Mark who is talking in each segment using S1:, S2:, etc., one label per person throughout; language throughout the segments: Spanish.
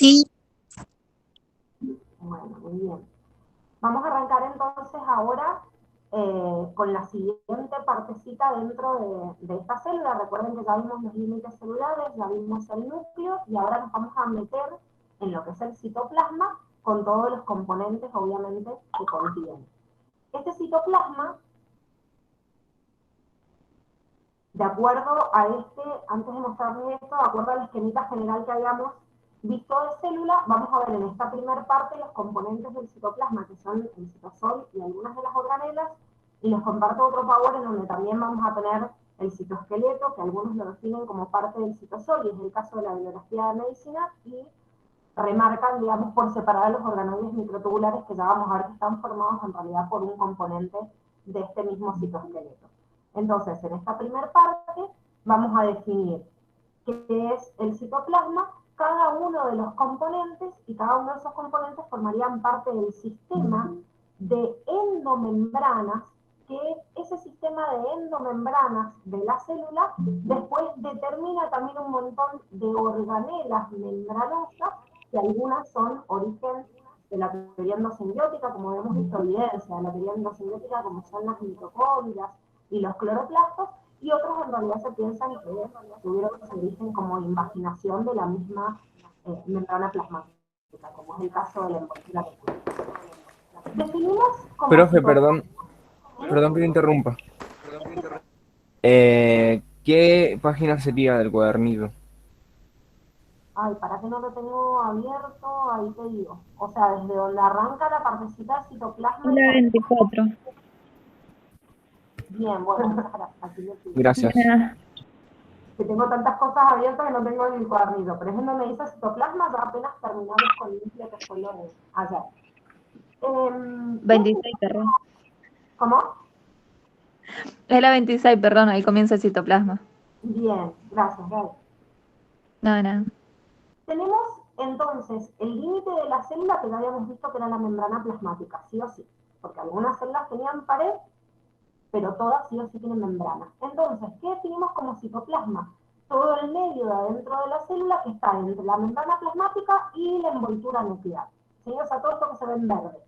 S1: Sí.
S2: Bueno, muy bien. Vamos a arrancar entonces ahora con la siguiente partecita dentro de esta célula. Recuerden que ya vimos los límites celulares, ya vimos el núcleo y ahora nos vamos a meter en lo que es el citoplasma con todos los componentes, obviamente, que contiene. Este citoplasma, de acuerdo a antes de mostrarles esto, de acuerdo al esquemita general que habíamos visto de célula, vamos a ver en esta primera parte los componentes del citoplasma, que son el citosol y algunas de las organelas, y les comparto otro power en donde también vamos a tener el citoesqueleto, que algunos lo definen como parte del citosol, y es el caso de la bibliografía de medicina, y remarcan, digamos, por separar los organoides microtubulares que ya vamos a ver que están formados en realidad por un componente de este mismo citoesqueleto. Entonces, en esta primera parte vamos a definir qué es el citoplasma, cada uno de los componentes, y cada uno de esos componentes formarían parte del sistema de endomembranas, que ese sistema de endomembranas de la célula después determina también un montón de organelas membranosas, que algunas son origen de la teoría endosimbiótica, como hemos visto evidencia de la teoría endosimbiótica, como son las mitocondrias y los cloroplastos, y otros en realidad se piensan que tuvieron su origen como invaginación de la misma membrana plasmática, como es el caso de la envoltura reticular. Definimos como
S3: Profe,
S2: citoplasma.
S3: perdón que te interrumpa. ¿Qué página sería del cuadernillo?
S2: Ay, ¿para qué no lo tengo abierto? Ahí te digo. O sea, desde donde arranca la partecita de citoplasma y
S1: La
S2: termina.
S1: 24.
S2: Bien, bueno, aquí lo tengo.
S3: Gracias.
S1: Mira,
S2: Que tengo tantas cosas abiertas que no tengo ni el cuadernillo. Pero es en donde dice citoplasma, ya apenas terminamos con el núcleo que fue lo de ayer. ¿Qué
S1: 26, perdón.
S2: ¿Cómo?
S1: Es la 26, perdón, ahí comienza el citoplasma.
S2: Bien, gracias, Gaby.
S1: No, no.
S2: Tenemos entonces el límite de la célula que ya habíamos visto que era la membrana plasmática, sí o sí, porque algunas células tenían pared, pero todas sí o sí tienen membrana. Entonces, ¿qué definimos como citoplasma? Todo el medio de adentro de la célula que está entre la membrana plasmática y la envoltura nuclear. ¿Sí? O sea, todo esto que se ve en verde.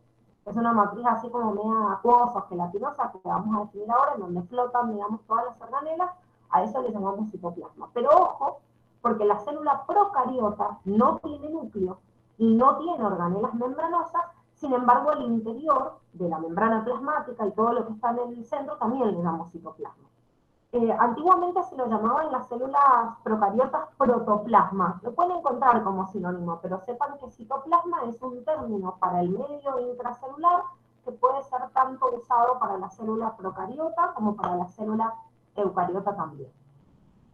S2: Es una matriz así como media acuosa, gelatinosa, que vamos a definir ahora, en donde flotan, digamos, todas las organelas. A eso le llamamos citoplasma. Pero ojo, porque la célula procariota no tiene núcleo y no tiene organelas membranosas, sin embargo, el interior de la membrana plasmática y todo lo que está en el centro también le damos citoplasma. Antiguamente se lo llamaban las células procariotas protoplasma. Lo pueden encontrar como sinónimo, pero sepan que citoplasma es un término para el medio intracelular que puede ser tanto usado para la célula procariota como para la célula eucariota también.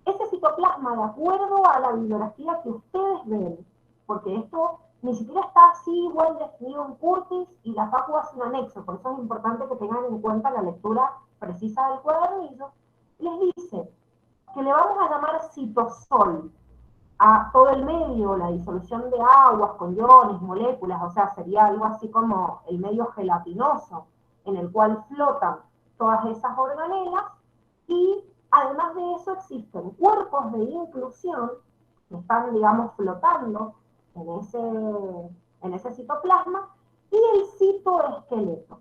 S2: Ese citoplasma, de acuerdo a la bibliografía que ustedes ven, porque esto ni siquiera está así igual definido en Curtis y la Facu hace un anexo, por eso es importante que tengan en cuenta la lectura precisa del cuadernillo, les dice que le vamos a llamar citosol a todo el medio, la disolución de aguas con iones, moléculas, o sea, sería algo así como el medio gelatinoso en el cual flotan todas esas organelas, y además de eso existen cuerpos de inclusión que están, digamos, flotando en ese citoplasma, y el citoesqueleto.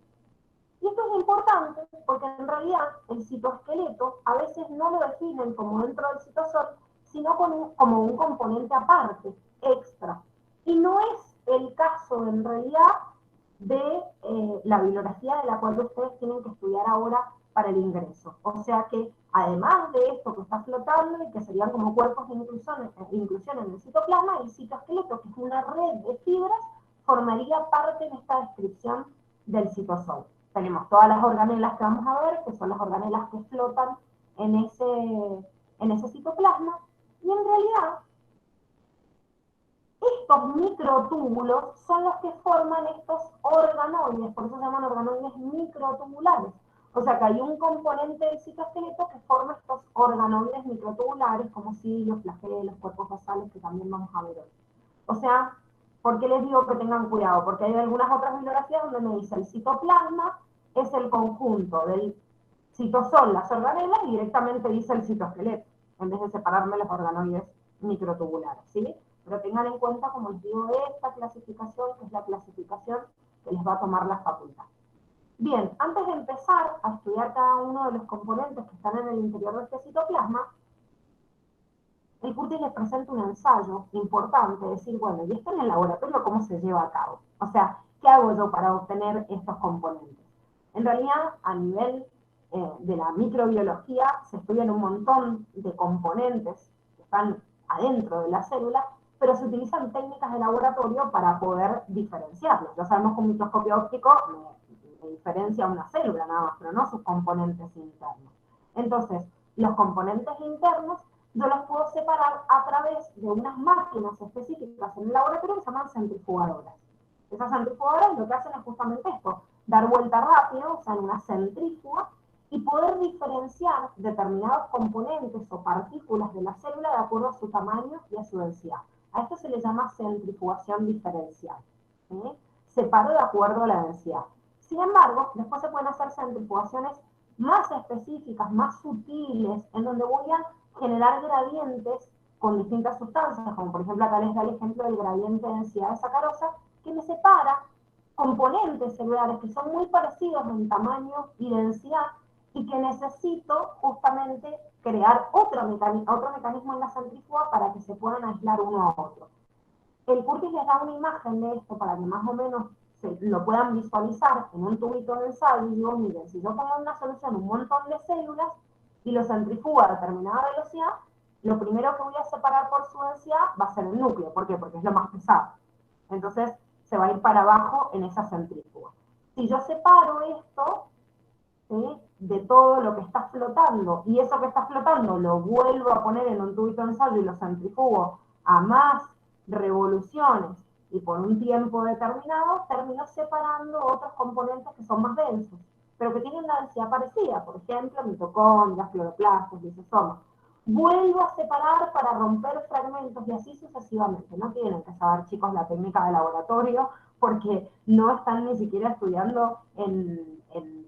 S2: Y esto es importante porque en realidad el citoesqueleto a veces no lo definen como dentro del citosol, sino como un componente aparte, extra. Y no es el caso en realidad de la bibliografía de la cual ustedes tienen que estudiar ahora para el ingreso. O sea que además de esto que está flotando y que serían como cuerpos de inclusión en el citoplasma, el citoesqueleto, que es una red de fibras, formaría parte de esta descripción del citosol. Tenemos todas las organelas que vamos a ver, que son las organelas que flotan en ese citoplasma, y en realidad estos microtúbulos son los que forman estos organoides, por eso se llaman organoides microtubulares. O sea que hay un componente del citoesqueleto que forma estos organoides microtubulares, como cilios, flagelos, cuerpos basales, que también vamos a ver hoy. O sea, ¿por qué les digo que tengan cuidado? Porque hay algunas otras bibliografías donde me dice el citoplasma es el conjunto del citosol, las organelas, y directamente dice el citoesqueleto, en vez de separarme los organoides microtubulares, ¿sí? Pero tengan en cuenta, como les digo, esta clasificación, que es la clasificación que les va a tomar la facultad. Bien, antes de empezar a estudiar cada uno de los componentes que están en el interior de este citoplasma, el Curtis les presenta un ensayo importante, decir, bueno, ¿y esto en el laboratorio cómo se lleva a cabo? O sea, ¿qué hago yo para obtener estos componentes? En realidad, a nivel de la microbiología, se estudian un montón de componentes que están adentro de la célula, pero se utilizan técnicas de laboratorio para poder diferenciarlos. Ya sabemos que un microscopio óptico me diferencia una célula nada más, pero no sus componentes internos. Entonces, los componentes internos yo los puedo separar a través de unas máquinas específicas en el laboratorio que se llaman centrifugadoras. Esas centrifugadoras lo que hacen es justamente esto, dar vuelta rápido, o sea, en una centrífuga, y poder diferenciar determinados componentes o partículas de la célula de acuerdo a su tamaño y a su densidad. A esto se le llama centrifugación diferencial. ¿Sí? Separo de acuerdo a la densidad. Sin embargo, después se pueden hacer centrifugaciones más específicas, más sutiles, en donde voy a generar gradientes con distintas sustancias, como por ejemplo acá les da el ejemplo del gradiente de densidad de sacarosa, que me separa componentes celulares que son muy parecidos en tamaño y densidad y que necesito justamente crear otro mecanismo en la centrífuga para que se puedan aislar uno a otro. El Curtis les da una imagen de esto para que más o menos lo puedan visualizar en un tubito de ensayo y digo, miren, si yo pongo en una solución un montón de células y lo centrifugo a determinada velocidad, lo primero que voy a separar por su densidad va a ser el núcleo. ¿Por qué? Porque es lo más pesado. Entonces se va a ir para abajo en esa centrífuga. Si yo separo esto, ¿sí?, de todo lo que está flotando, y eso que está flotando lo vuelvo a poner en un tubito de ensayo y lo centrifugo a más revoluciones y por un tiempo determinado, termino separando otros componentes que son más densos, pero que tienen una densidad parecida, por ejemplo, mitocondrias, cloroplastos, lisosomas. Vuelvo a separar para romper fragmentos y así sucesivamente. No tienen que saber, chicos, la técnica de laboratorio, porque no están ni siquiera estudiando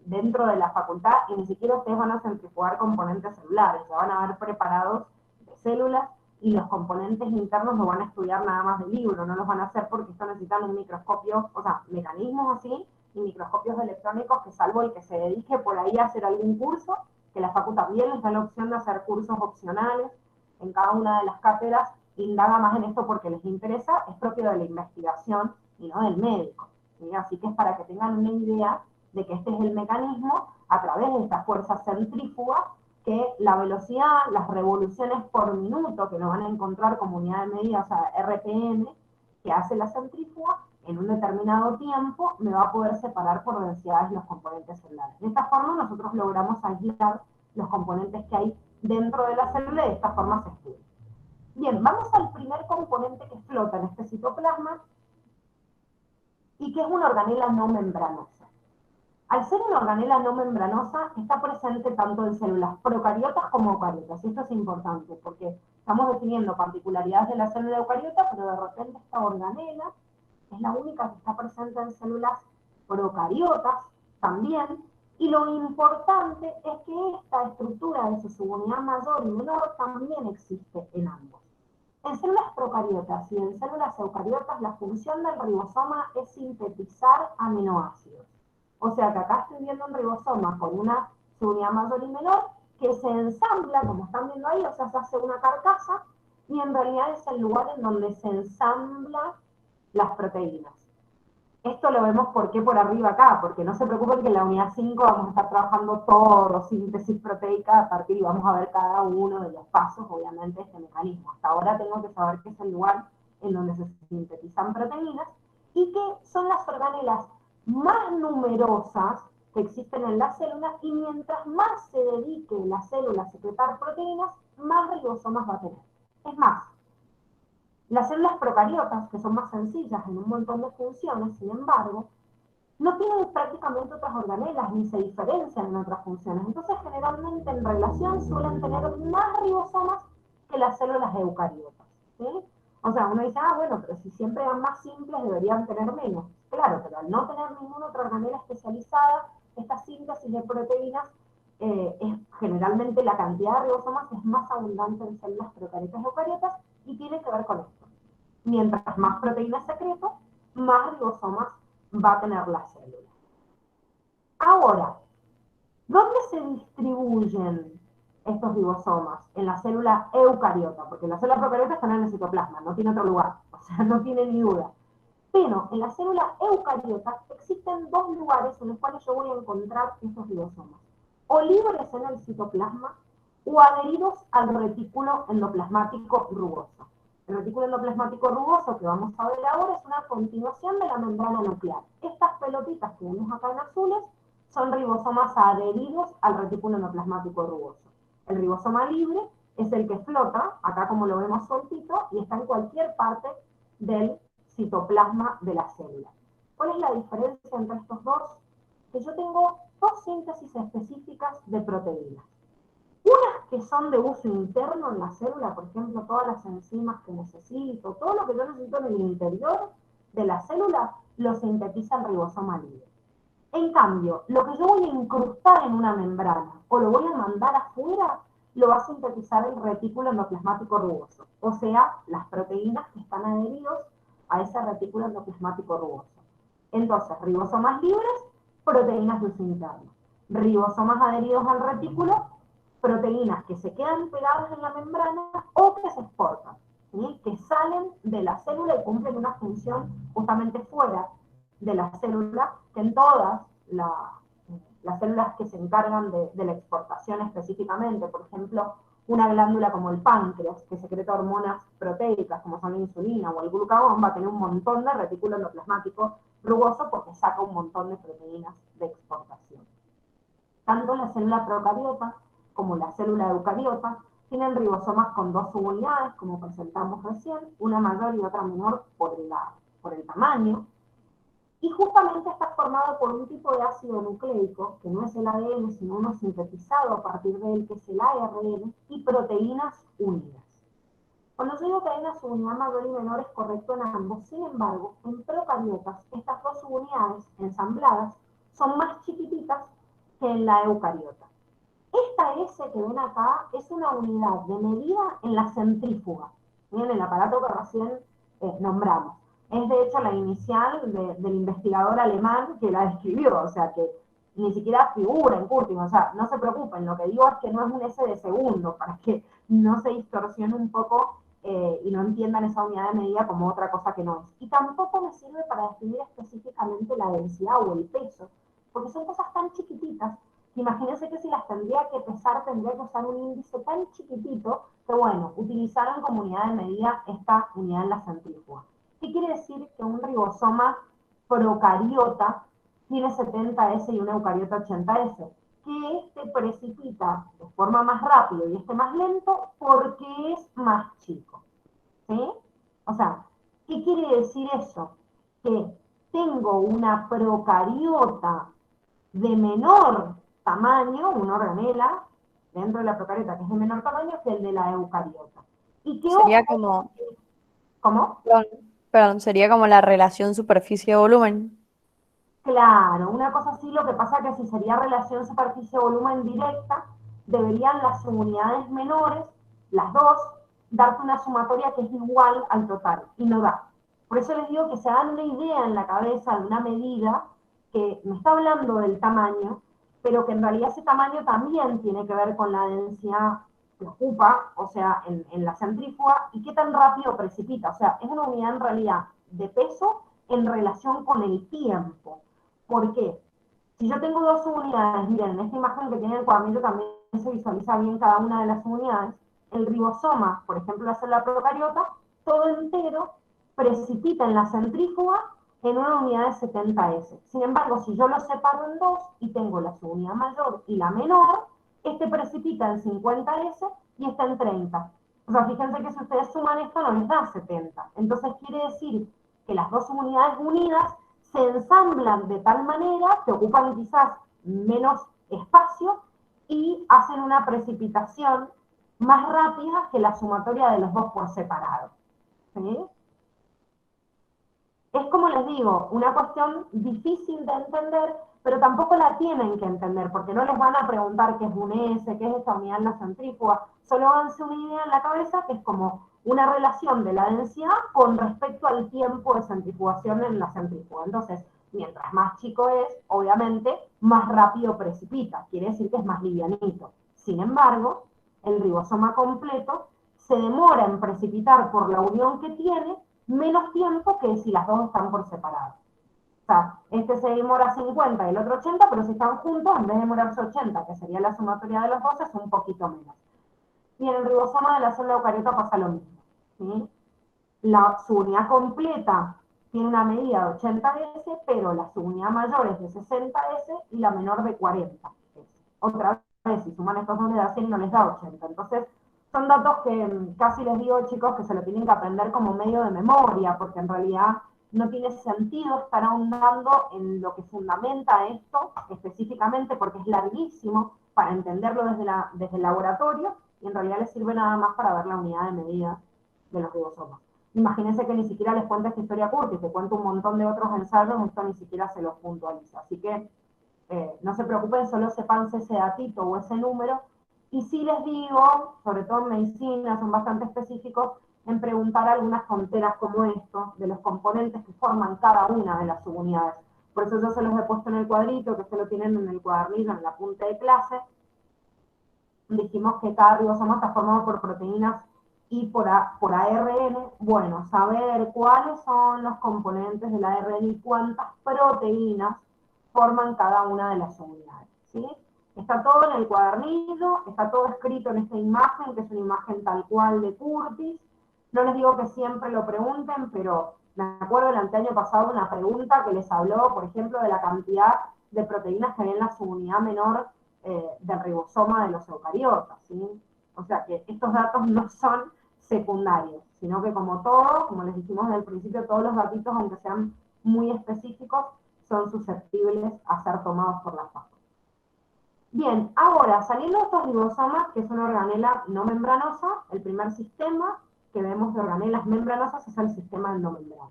S2: dentro de la facultad y ni siquiera ustedes van a centrifugar componentes celulares, ya van a ver preparados de células y los componentes internos lo van a estudiar nada más del libro, no los van a hacer porque esto necesitan un microscopio, o sea, mecanismos así y microscopios electrónicos que salvo el que se dedique por ahí a hacer algún curso, que la facu también les da la opción de hacer cursos opcionales en cada una de las cátedras, indaga más en esto porque les interesa, es propio de la investigación y no del médico. ¿Sí? Así que es para que tengan una idea de que este es el mecanismo a través de esta fuerza centrífuga que la velocidad, las revoluciones por minuto que lo van a encontrar como unidad de medida, o sea, RPM, que hace la centrífuga, en un determinado tiempo me va a poder separar por densidades los componentes celulares. De esta forma nosotros logramos aislar los componentes que hay dentro de la célula y de esta forma se estudia. Bien, vamos al primer componente que flota en este citoplasma y que es una organela no membranosa. Al ser una organela no membranosa, está presente tanto en células procariotas como eucariotas. Y esto es importante porque estamos definiendo particularidades de la célula eucariota, pero de repente esta organela es la única que está presente en células procariotas también. Y lo importante es que esta estructura de su subunidad mayor y menor también existe en ambos. En células procariotas y en células eucariotas, la función del ribosoma es sintetizar aminoácidos. O sea que acá estoy viendo un ribosoma con una subunidad mayor y menor que se ensambla, como están viendo ahí, o sea, se hace una carcasa, y en realidad es el lugar en donde se ensamblan las proteínas. Esto lo vemos por arriba acá, porque no se preocupen que en la unidad 5 vamos a estar trabajando todo, síntesis proteica a partir y vamos a ver cada uno de los pasos, obviamente, de este mecanismo. Hasta ahora tengo que saber que es el lugar en donde se sintetizan proteínas y que son las organelas más numerosas que existen en la célula y mientras más se dedique la célula a secretar proteínas, más ribosomas va a tener. Es más, las células procariotas, que son más sencillas en un montón de funciones, sin embargo, no tienen prácticamente otras organelas ni se diferencian en otras funciones. Entonces, generalmente en relación suelen tener más ribosomas que las células eucariotas. ¿Sí? O sea, uno dice, bueno, pero si siempre eran más simples deberían tener menos. Claro, pero al no tener ninguna otra organela especializada, esta síntesis de proteínas, generalmente la cantidad de ribosomas es más abundante en células procariotas y eucariotas y tiene que ver con esto. Mientras más proteína secreto, más ribosomas va a tener la célula. Ahora, ¿dónde se distribuyen estos ribosomas? En la célula eucariota, porque la célula procariota está en el citoplasma, no tiene otro lugar, o sea, no tiene ni duda. Pero en la célula eucariota existen dos lugares en los cuales yo voy a encontrar estos ribosomas. O libres en el citoplasma o adheridos al retículo endoplasmático rugoso. El retículo endoplasmático rugoso que vamos a ver ahora es una continuación de la membrana nuclear. Estas pelotitas que vemos acá en azules son ribosomas adheridos al retículo endoplasmático rugoso. El ribosoma libre es el que flota, acá como lo vemos soltito, y está en cualquier parte del citoplasma de la célula. ¿Cuál es la diferencia entre estos dos? Que yo tengo dos síntesis específicas de proteínas. Unas que son de uso interno en la célula, por ejemplo, todas las enzimas que necesito, todo lo que yo necesito en el interior de la célula, lo sintetiza el ribosoma libre. En cambio, lo que yo voy a incrustar en una membrana o lo voy a mandar afuera, lo va a sintetizar el retículo endoplasmático rugoso, o sea, las proteínas que están adheridos a ese retículo endoplasmático rugoso. Entonces, ribosomas libres, proteínas de uso interno. Ribosomas adheridos al retículo, proteínas que se quedan pegadas en la membrana o que se exportan, ¿sí? Que salen de la célula y cumplen una función justamente fuera de la célula, que en todas las células que se encargan de la exportación específicamente, por ejemplo, una glándula como el páncreas, que secreta hormonas proteicas como son la insulina o el glucagón, va a tener un montón de retículo endoplasmático rugoso porque saca un montón de proteínas de exportación. Tanto la célula procariota como la célula eucariota tienen ribosomas con dos subunidades, como presentamos recién, una mayor y otra menor por el tamaño, y justamente está formado por un tipo de ácido nucleico, que no es el ADN, sino uno sintetizado a partir de él, que es el ARN, y proteínas unidas. Cuando yo digo que hay una subunidad mayor y menor es correcto en ambos, sin embargo, en procariotas, estas dos subunidades ensambladas son más chiquititas que en la eucariota. Esta S que ven acá es una unidad de medida en la centrífuga, en el aparato que recién nombramos. Es de hecho la inicial del investigador alemán que la describió, o sea que ni siquiera figura en Curtin, o sea, no se preocupen, lo que digo es que no es un S de segundo, para que no se distorsione un poco y no entiendan esa unidad de medida como otra cosa que no es. Y tampoco me sirve para definir específicamente la densidad o el peso, porque son cosas tan chiquititas. Imagínense que si las tendría que pesar, tendría que usar un índice tan chiquitito que, bueno, utilizaron como unidad de medida esta unidad en la centrífuga. ¿Qué quiere decir? Que un ribosoma procariota tiene 70S y una eucariota 80S. Que este precipita de forma más rápido y este más lento porque es más chico. ¿Sí? O sea, ¿qué quiere decir eso? Que tengo una procariota de menor tamaño, una organela dentro de la procariota que es de menor tamaño que el de la eucariota. ¿Y qué
S4: Sería
S2: ojo?
S4: como,
S2: ¿Cómo?
S4: perdón, sería como la relación superficie-volumen.
S2: Claro, una cosa así, lo que pasa que si sería relación superficie-volumen directa, deberían las subunidades menores, las dos, darte una sumatoria que es igual al total, y no da. Por eso les digo que se hagan una idea en la cabeza de una medida que me está hablando del tamaño, pero que en realidad ese tamaño también tiene que ver con la densidad que ocupa, o sea, en la centrífuga, y qué tan rápido precipita. O sea, es una unidad en realidad de peso en relación con el tiempo. ¿Por qué? Si yo tengo dos unidades, miren, en esta imagen que tiene el cuadernillo también se visualiza bien cada una de las unidades, el ribosoma, por ejemplo, la célula procariota, todo entero precipita en la centrífuga en una unidad de 70S. Sin embargo, si yo lo separo en dos y tengo la subunidad mayor y la menor, este precipita en 50S y está en 30. O sea, fíjense que si ustedes suman esto no les da 70. Entonces quiere decir que las dos unidades unidas se ensamblan de tal manera que ocupan quizás menos espacio y hacen una precipitación más rápida que la sumatoria de los dos por separado. ¿Sí? Es como les digo, una cuestión difícil de entender, pero tampoco la tienen que entender, porque no les van a preguntar qué es un S, qué es esta unidad en la centrífuga, solo háganse una idea en la cabeza que es como una relación de la densidad con respecto al tiempo de centrifugación en la centrífuga. Entonces, mientras más chico es, obviamente, más rápido precipita, quiere decir que es más livianito. Sin embargo, el ribosoma completo se demora en precipitar por la unión que tiene menos tiempo que si las dos están por separado. O sea, este se demora 50 y el otro 80, pero si están juntos, en vez de demorarse 80, que sería la sumatoria de los dos, es un poquito menos. Y en el ribosoma de la célula eucariota pasa lo mismo, ¿sí? Su unidad completa tiene una medida de 80S, pero la subunidad mayor es de 60S y la menor de 40S. Otra vez, si suman estos dos les da 100 y no les da 80. Entonces, son datos que casi les digo, chicos, que se lo tienen que aprender como medio de memoria, porque en realidad no tiene sentido estar ahondando en lo que fundamenta esto específicamente, porque es larguísimo para entenderlo desde el laboratorio, y en realidad les sirve nada más para ver la unidad de medida de los ribosomas. Imagínense que ni siquiera les cuento esta historia corta y te cuento un montón de otros ensayos, esto ni siquiera se los puntualiza. Así que no se preocupen, solo sepan ese datito o ese número. Y sí les digo, sobre todo en medicina, son bastante específicos en preguntar algunas tonteras como esto, de los componentes que forman cada una de las subunidades. Por eso yo se los he puesto en el cuadrito, que se lo tienen en el cuadernillo, en la punta de clase. Dijimos que cada ribosoma está formado por proteínas y por ARN. Bueno, saber cuáles son los componentes del ARN y cuántas proteínas forman cada una de las unidades, ¿sí? Está todo en el cuadernillo, está todo escrito en esta imagen, que es una imagen tal cual de Curtis. No les digo que siempre lo pregunten, pero me acuerdo el anteaño pasado una pregunta que les habló, por ejemplo, de la cantidad de proteínas que hay en la subunidad menor del ribosoma de los eucariotas, ¿sí? O sea que estos datos no son secundarios, sino que como todo, como les dijimos desde el principio, todos los datitos, aunque sean muy específicos, son susceptibles a ser tomados por la facu. Bien, ahora, saliendo de estos ribosomas, que es una organela no membranosa, el primer sistema que vemos de organelas membranosas es el sistema endomembrana.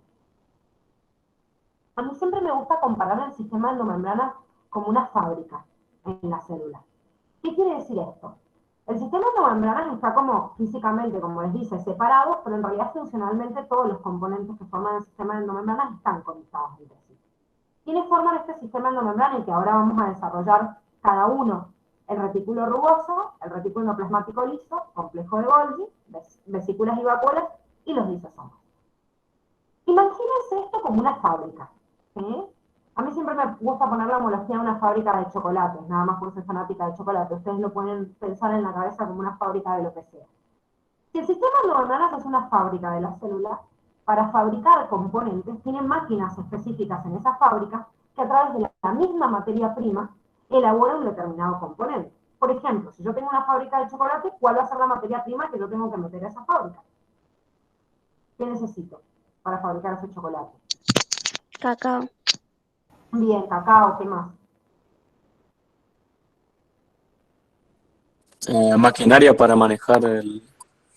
S2: A mí siempre me gusta comparar el sistema endomembrana como una fábrica en la célula. ¿Qué quiere decir esto? El sistema endomembrana está como físicamente, como les dice, separado, pero en realidad funcionalmente todos los componentes que forman el sistema endomembrana están conectados entre sí. ¿Quiénes forman este sistema endomembrana? Y que ahora vamos a desarrollar cada uno: el retículo rugoso, el retículo endoplasmático liso, complejo de Golgi, vesículas y vacuolas y los lisosomas. Imagínense esto como una fábrica, ¿sí? A mí siempre me gusta poner la homología a una fábrica de chocolates, nada más por ser fanática de chocolate. Ustedes lo pueden pensar en la cabeza como una fábrica de lo que sea. Si el sistema endomembrana es una fábrica de la célula, para fabricar componentes tienen máquinas específicas en esa fábrica que a través de la misma materia prima elaboran un determinado componente. Por ejemplo, si yo tengo una fábrica de chocolate, ¿cuál va a ser la materia prima que yo tengo que meter a esa fábrica? ¿Qué necesito para fabricar ese chocolate?
S5: Cacao.
S2: Bien, cacao, ¿qué más?
S6: Maquinaria para manejar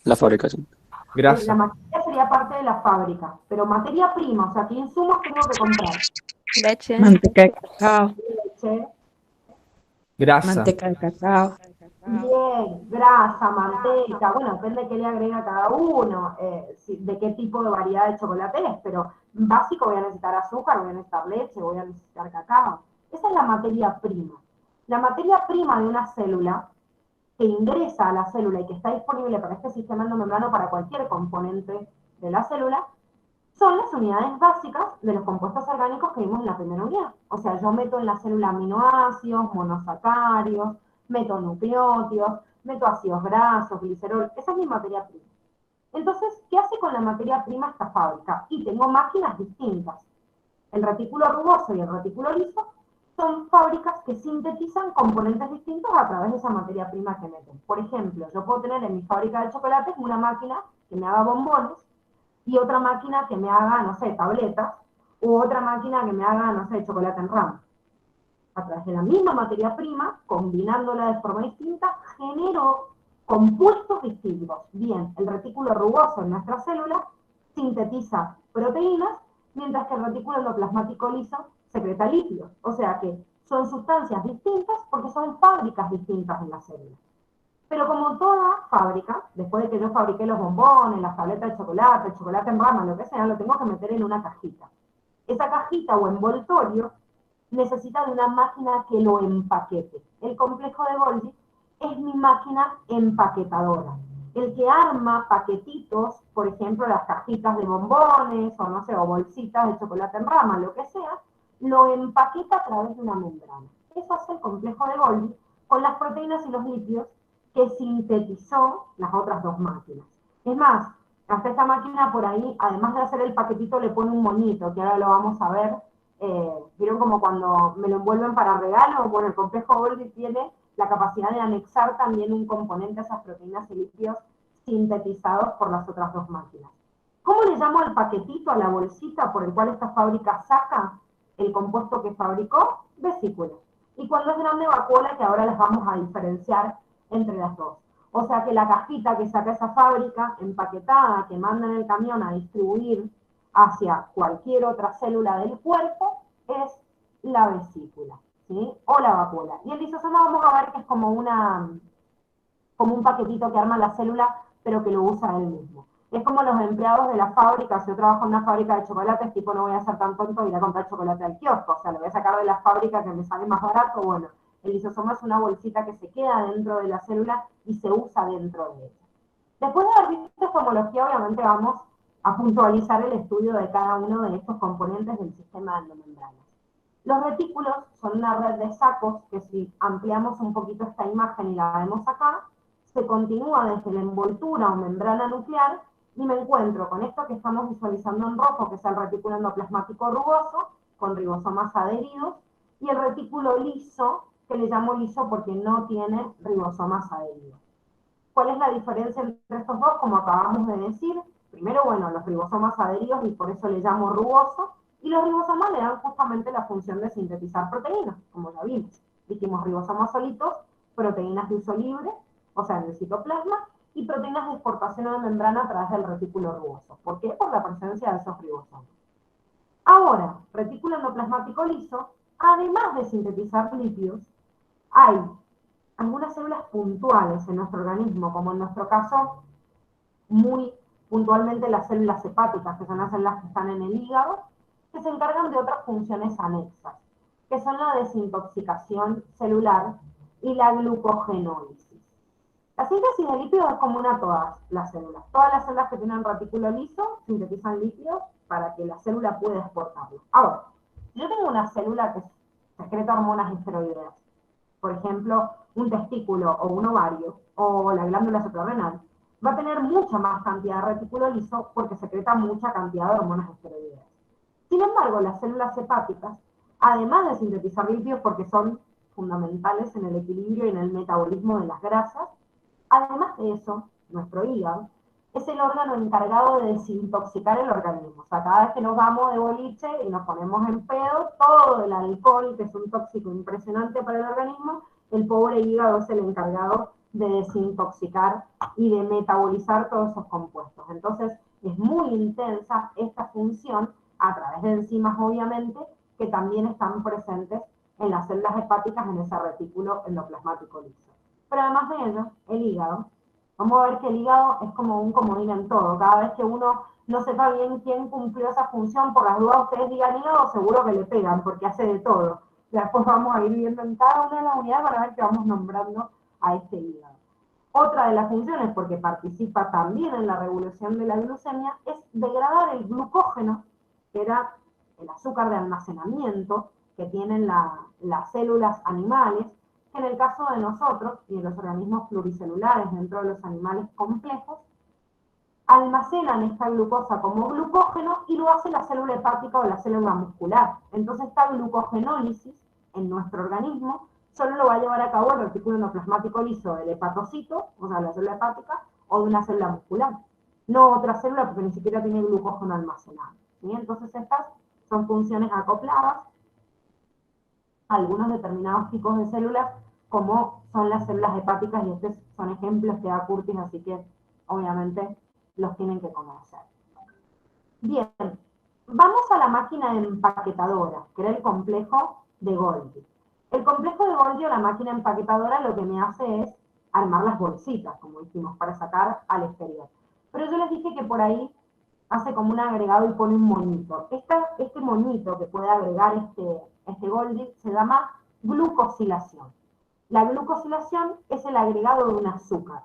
S6: la fabricación.
S2: La
S3: Grasa.
S2: maquinaria sería parte de la fábrica, pero materia prima, o sea, ¿qué insumos tengo que comprar?
S5: Leche.
S7: Manteca de cacao,
S2: Leche.
S3: Grasa.
S7: manteca de cacao,
S2: Bien, grasa, manteca, bueno, depende de qué le agrega cada uno, de qué tipo de variedad de chocolate es, pero básico voy a necesitar azúcar, voy a necesitar leche, voy a necesitar cacao. Esa es la materia prima. La materia prima de una célula que ingresa a la célula y que está disponible para este sistema endomembrano para cualquier componente de la célula, son las unidades básicas de los compuestos orgánicos que vimos en la primera unidad. O sea, yo meto en la célula aminoácidos, monosacáridos, meto nucleótidos, meto ácidos grasos, glicerol, esa es mi materia prima. Entonces, ¿qué hace con la materia prima esta fábrica? Y tengo máquinas distintas. El retículo rugoso y el retículo liso son fábricas que sintetizan componentes distintos a través de esa materia prima que meten. Por ejemplo, yo puedo tener en mi fábrica de chocolates una máquina que me haga bombones y otra máquina que me haga, no sé, tabletas, u otra máquina que me haga, no sé, chocolate en rama. A través de la misma materia prima, combinándola de forma distinta, genero compuestos distintos. Bien, el retículo rugoso en nuestra célula sintetiza proteínas, mientras que el retículo endoplasmático liso secreta lípidos. O sea que son sustancias distintas porque son fábricas distintas en la célula. Pero como toda fábrica, después de que yo fabriqué los bombones, las tabletas de chocolate, el chocolate en rama, lo que sea, lo tengo que meter en una cajita. Esa cajita o envoltorio necesita de una máquina que lo empaquete. El complejo de Golgi es mi máquina empaquetadora. El que arma paquetitos, por ejemplo, las cajitas de bombones, o no sé, o bolsitas de chocolate en rama, lo que sea, lo empaqueta a través de una membrana. Eso hace el complejo de Golgi con las proteínas y los lípidos que sintetizó las otras dos máquinas. Es más, hasta esta máquina por ahí, además de hacer el paquetito, le pone un moñito, que ahora lo vamos a ver. ¿Vieron como cuando me lo envuelven para regalo? Bueno, el complejo Golgi tiene la capacidad de anexar también un componente a esas proteínas y lípidos sintetizados por las otras dos máquinas. ¿Cómo le llamo al paquetito, a la bolsita por el cual esta fábrica saca el compuesto que fabricó? Vesícula. Y cuando es grande, vacuola, que ahora las vamos a diferenciar entre las dos. O sea que la cajita que saca esa fábrica, empaquetada, que manda en el camión a distribuir hacia cualquier otra célula del cuerpo, es la vesícula, ¿sí? O la vacuola. Y el lisosoma vamos a ver que es como un paquetito que arma la célula, pero que lo usa él mismo. Es como los empleados de la fábrica. Si yo trabajo en una fábrica de chocolates, tipo, no voy a ser tan tonto de ir a comprar chocolate al kiosco, o sea, lo voy a sacar de la fábrica que me sale más barato. Bueno, el lisosoma es una bolsita que se queda dentro de la célula y se usa dentro de ella. Después de haber visto esta homología, obviamente vamos a puntualizar el estudio de cada uno de estos componentes del sistema endomembrana. Los retículos son una red de sacos que, si ampliamos un poquito esta imagen y la vemos acá, se continúa desde la envoltura o membrana nuclear y me encuentro con esto que estamos visualizando en rojo, que es el retículo endoplasmático rugoso, con ribosomas adheridos, y el retículo liso, que le llamo liso porque no tiene ribosomas adheridos. ¿Cuál es la diferencia entre estos dos? Como acabamos de decir, primero, bueno, los ribosomas adheridos, y por eso le llamo rugoso, y los ribosomas le dan justamente la función de sintetizar proteínas, como ya vimos. Dijimos ribosomas solitos, proteínas de uso libre, o sea, en el citoplasma, y proteínas de exportación a la membrana a través del retículo rugoso. ¿Por qué? Por la presencia de esos ribosomas. Ahora, retículo endoplasmático liso, además de sintetizar lípidos, hay algunas células puntuales en nuestro organismo, como en nuestro caso, muy puntualmente las células hepáticas, que son las células que están en el hígado, que se encargan de otras funciones anexas, que son la desintoxicación celular y la glucogenólisis. La síntesis de lípidos es común a todas las células. Todas las células que tienen retículo liso sintetizan lípidos para que la célula pueda exportarlos. Ahora, si yo tengo una célula que secreta hormonas esteroideas, por ejemplo, un testículo o un ovario o la glándula suprarrenal, va a tener mucha más cantidad de retículo liso porque secreta mucha cantidad de hormonas esteroideas. Sin embargo, las células hepáticas, además de sintetizar lípidos porque son fundamentales en el equilibrio y en el metabolismo de las grasas, además de eso, nuestro hígado es el órgano encargado de desintoxicar el organismo. O sea, cada vez que nos vamos de boliche y nos ponemos en pedo, todo el alcohol, que es un tóxico impresionante para el organismo, el pobre hígado es el encargado de desintoxicar y de metabolizar todos esos compuestos. Entonces, es muy intensa esta función a través de enzimas, obviamente, que también están presentes en las células hepáticas en ese retículo endoplasmático liso. Pero además de ello, el hígado, vamos a ver que el hígado es como un comodín en todo. Cada vez que uno no sepa bien quién cumplió esa función, por las dudas ustedes digan hígado, seguro que le pegan, porque hace de todo. Después vamos a ir viendo en cada una de las unidades para ver que vamos nombrando a este hígado. Otra de las funciones, porque participa también en la regulación de la glucemia, es degradar el glucógeno, que era el azúcar de almacenamiento que tienen las células animales, que en el caso de nosotros y de los organismos pluricelulares dentro de los animales complejos, almacenan esta glucosa como glucógeno y lo hace la célula hepática o la célula muscular. Entonces esta glucogenólisis en nuestro organismo solo lo va a llevar a cabo el retículo endoplasmático liso del hepatocito, o sea, la célula hepática, o de una célula muscular. No otra célula porque ni siquiera tiene glucógeno almacenado, ¿sí? Entonces estas son funciones acopladas a algunos determinados tipos de células, como son las células hepáticas, y estos son ejemplos que da Curtis, así que obviamente los tienen que conocer. Bien, vamos a la máquina empaquetadora, que era el complejo de Golgi. El complejo de Golgi o la máquina empaquetadora lo que me hace es armar las bolsitas, como dijimos, para sacar al exterior. Pero yo les dije que por ahí hace como un agregado y pone un moñito. Este moñito que puede agregar este Golgi se llama glucosilación. La glucosilación es el agregado de un azúcar.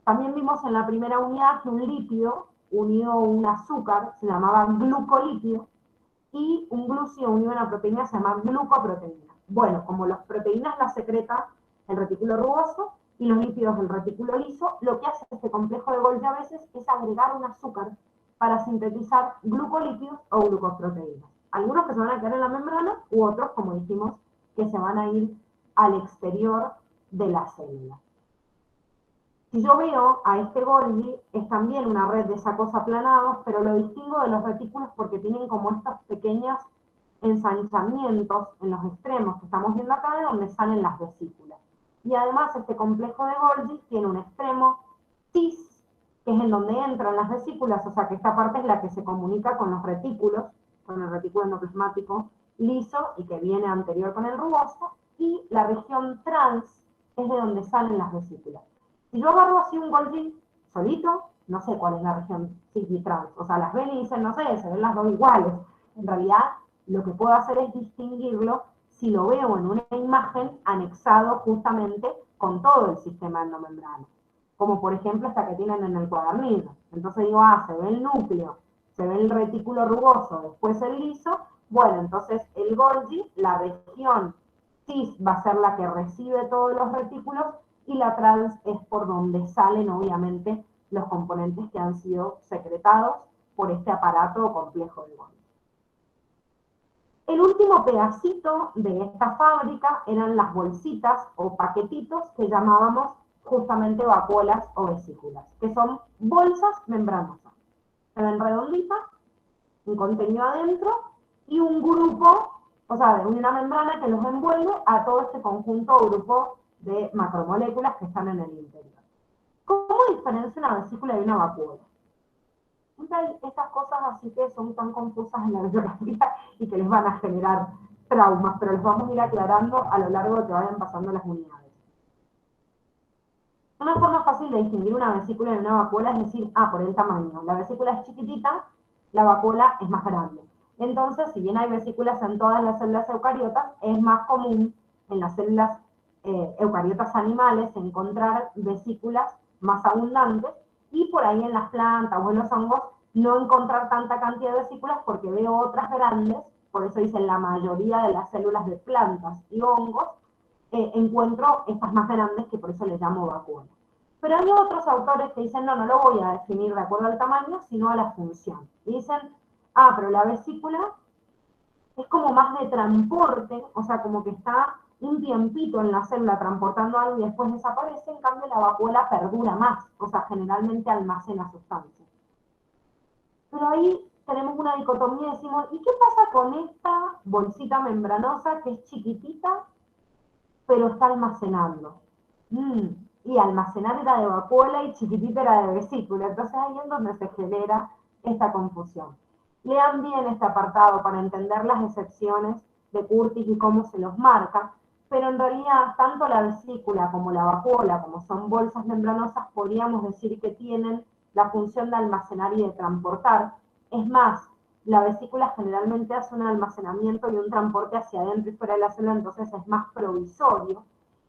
S2: También vimos en la primera unidad que un lípido unido a un azúcar se llamaba glucolípido y un glúcido unido a una proteína se llama glucoproteína. Bueno, como las proteínas las secreta el retículo rugoso y los lípidos del retículo liso, lo que hace este complejo de Golgi a veces es agregar un azúcar para sintetizar glucolípidos o glucoproteínas. Algunos que se van a quedar en la membrana u otros, como dijimos, que se van a ir al exterior de la célula. Si yo veo a este Golgi, es también una red de sacos aplanados, pero lo distingo de los retículos porque tienen como estos pequeños ensanchamientos en los extremos que estamos viendo acá, de donde salen las vesículas. Y además este complejo de Golgi tiene un extremo cis, que es en donde entran las vesículas, o sea que esta parte es la que se comunica con los retículos, con el retículo endoplasmático liso y que viene anterior con el rugoso, y la región trans es de donde salen las vesículas. Si yo agarro así un Golgi solito, no sé cuál es la región cis y trans, o sea, las ven y dicen, no sé, se ven las dos iguales. En realidad, lo que puedo hacer es distinguirlo si lo veo en una imagen anexado justamente con todo el sistema endomembrano, como por ejemplo esta que tienen en el cuadernillo. Entonces digo, se ve el núcleo, se ve el retículo rugoso, después el liso. Bueno, entonces el Golgi, la región cis va a ser la que recibe todos los retículos y la trans es por donde salen obviamente los componentes que han sido secretados por este aparato o complejo de Golgi. El último pedacito de esta fábrica eran las bolsitas o paquetitos que llamábamos justamente vacuolas o vesículas, que son bolsas membranosas. Se ven redonditas, un contenido adentro y un grupo, o sea, de una membrana que los envuelve a todo este conjunto o grupo de macromoléculas que están en el interior. ¿Cómo diferencia una vesícula de una vacuola? Estas cosas así que son tan confusas en la biología y que les van a generar traumas, pero les vamos a ir aclarando a lo largo de que vayan pasando las unidades. Una forma fácil de distinguir una vesícula de una vacuola es decir, por el tamaño. La vesícula es chiquitita, la vacuola es más grande. Entonces, si bien hay vesículas en todas las células eucariotas, es más común en las células eucariotas animales encontrar vesículas más abundantes, y por ahí en las plantas o en los hongos no encontrar tanta cantidad de vesículas porque veo otras grandes, por eso dicen la mayoría de las células de plantas y hongos, encuentro estas más grandes que por eso les llamo vacuola. Pero hay otros autores que dicen, no lo voy a definir de acuerdo al tamaño, sino a la función. Y dicen, pero la vesícula es como más de transporte, o sea, como que está un tiempito en la célula transportando algo y después desaparece, en cambio la vacuola perdura más, o sea, generalmente almacena sustancias. Pero ahí tenemos una dicotomía y decimos, ¿y qué pasa con esta bolsita membranosa que es chiquitita, pero está almacenando? Y almacenar era de vacuola y chiquitita era de vesícula, entonces ahí es donde se genera esta confusión. Lean bien este apartado para entender las excepciones de Curtis y cómo se los marca, pero en realidad tanto la vesícula como la vacuola, como son bolsas membranosas, podríamos decir que tienen la función de almacenar y de transportar. Es más, la vesícula generalmente hace un almacenamiento y un transporte hacia adentro y fuera de la célula, entonces es más provisorio.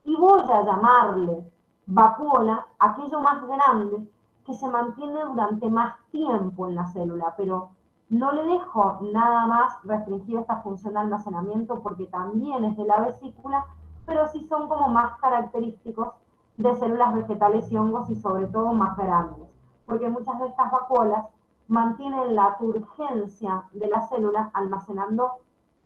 S2: Y voy a llamarle vacuola aquello más grande que se mantiene durante más tiempo en la célula, pero no le dejo nada más restringido esta función de almacenamiento porque también es de la vesícula, pero sí son como más característicos de células vegetales y hongos y sobre todo más grandes, porque muchas de estas vacuolas mantienen la turgencia de la célula almacenando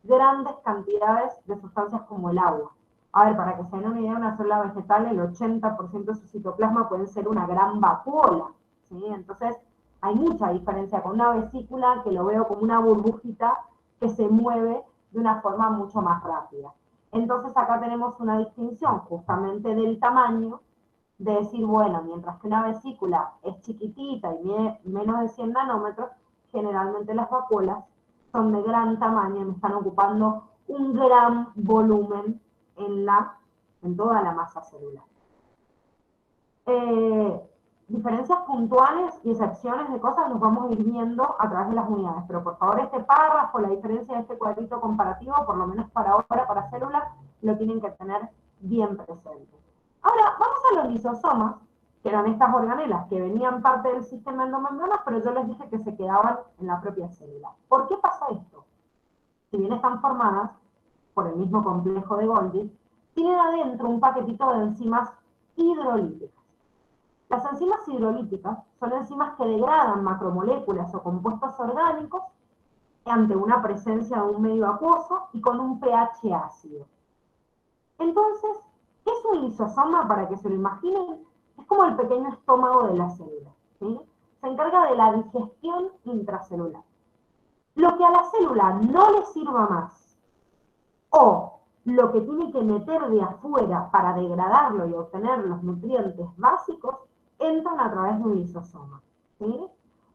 S2: grandes cantidades de sustancias como el agua. A ver, para que se den una idea, una célula vegetal, el 80% de su citoplasma puede ser una gran vacuola, ¿sí? Entonces, hay mucha diferencia con una vesícula que lo veo como una burbujita que se mueve de una forma mucho más rápida. Entonces acá tenemos una distinción justamente del tamaño, de decir, bueno, mientras que una vesícula es chiquitita y mide menos de 100 nanómetros, generalmente las vacuolas son de gran tamaño y me están ocupando un gran volumen en toda la masa celular. Diferencias puntuales y excepciones de cosas los vamos a ir viendo a través de las unidades, pero por favor este párrafo, la diferencia de este cuadrito comparativo, por lo menos para ahora, para células, lo tienen que tener bien presente. Ahora, vamos a los lisosomas, que eran estas organelas que venían parte del sistema endomembranas, pero yo les dije que se quedaban en la propia célula. ¿Por qué pasa esto? Si bien están formadas por el mismo complejo de Golgi, tienen adentro un paquetito de enzimas hidrolíticas. Las enzimas hidrolíticas son enzimas que degradan macromoléculas o compuestos orgánicos ante una presencia de un medio acuoso y con un pH ácido. Entonces, ¿qué es un lisosoma? Para que se lo imaginen, es como el pequeño estómago de la célula, ¿sí? Se encarga de la digestión intracelular. Lo que a la célula no le sirva más, o lo que tiene que meter de afuera para degradarlo y obtener los nutrientes básicos, entran a través de un lisosoma, ¿sí?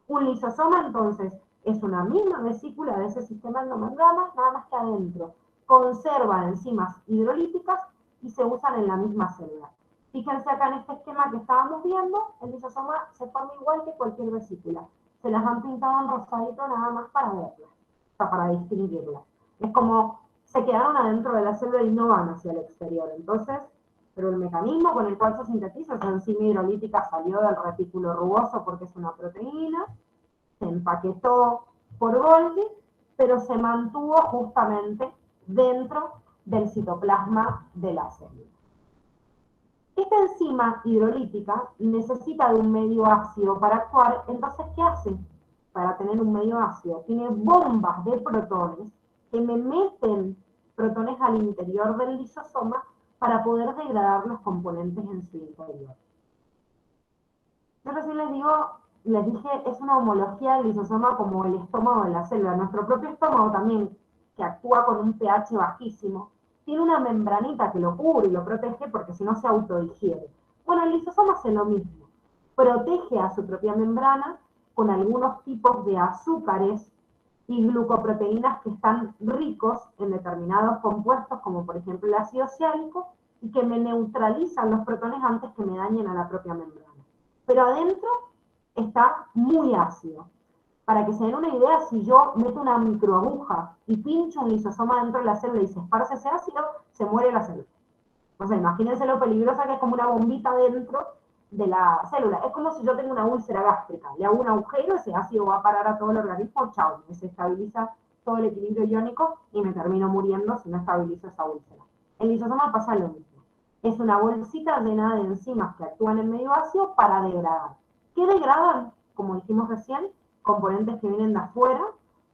S2: Un lisosoma, entonces, es una misma vesícula de ese sistema endomembrana, nada más que adentro conserva enzimas hidrolíticas y se usan en la misma célula. Fíjense acá en este esquema que estábamos viendo, el lisosoma se forma igual que cualquier vesícula. Se las han pintado en rosadito nada más para verlas, o sea, para distinguirlas. Es como se quedaron adentro de la célula y no van hacia el exterior. Entonces, pero el mecanismo con el cual se sintetiza esa enzima hidrolítica salió del retículo rugoso porque es una proteína, se empaquetó por Golgi, pero se mantuvo justamente dentro del citoplasma de la célula. Esta enzima hidrolítica necesita de un medio ácido para actuar, entonces, ¿qué hace? Para tener un medio ácido, tiene bombas de protones que me meten protones al interior del lisosoma para poder degradar los componentes en su interior. Yo recién les dije, es una homología del lisosoma como el estómago de la célula. Nuestro propio estómago también, que actúa con un pH bajísimo, tiene una membranita que lo cubre y lo protege porque si no se autodigiere. Bueno, el lisosoma hace lo mismo. Protege a su propia membrana con algunos tipos de azúcares y glucoproteínas que están ricos en determinados compuestos, como por ejemplo el ácido ciálico, y que me neutralizan los protones antes que me dañen a la propia membrana. Pero adentro está muy ácido. Para que se den una idea, si yo meto una microaguja y pincho un lisosoma dentro de la célula y se esparce ese ácido, se muere la célula. O sea, imagínense lo peligrosa que es, como una bombita dentro de la célula. Es como si yo tengo una úlcera gástrica, le hago un agujero, ese ácido va a parar a todo el organismo, chao, me desestabiliza todo el equilibrio iónico y me termino muriendo si no estabilizo esa úlcera. El lisosoma pasa lo mismo. Es una bolsita llena de enzimas que actúan en medio ácido para degradar. ¿Qué degradan? Como dijimos recién, componentes que vienen de afuera.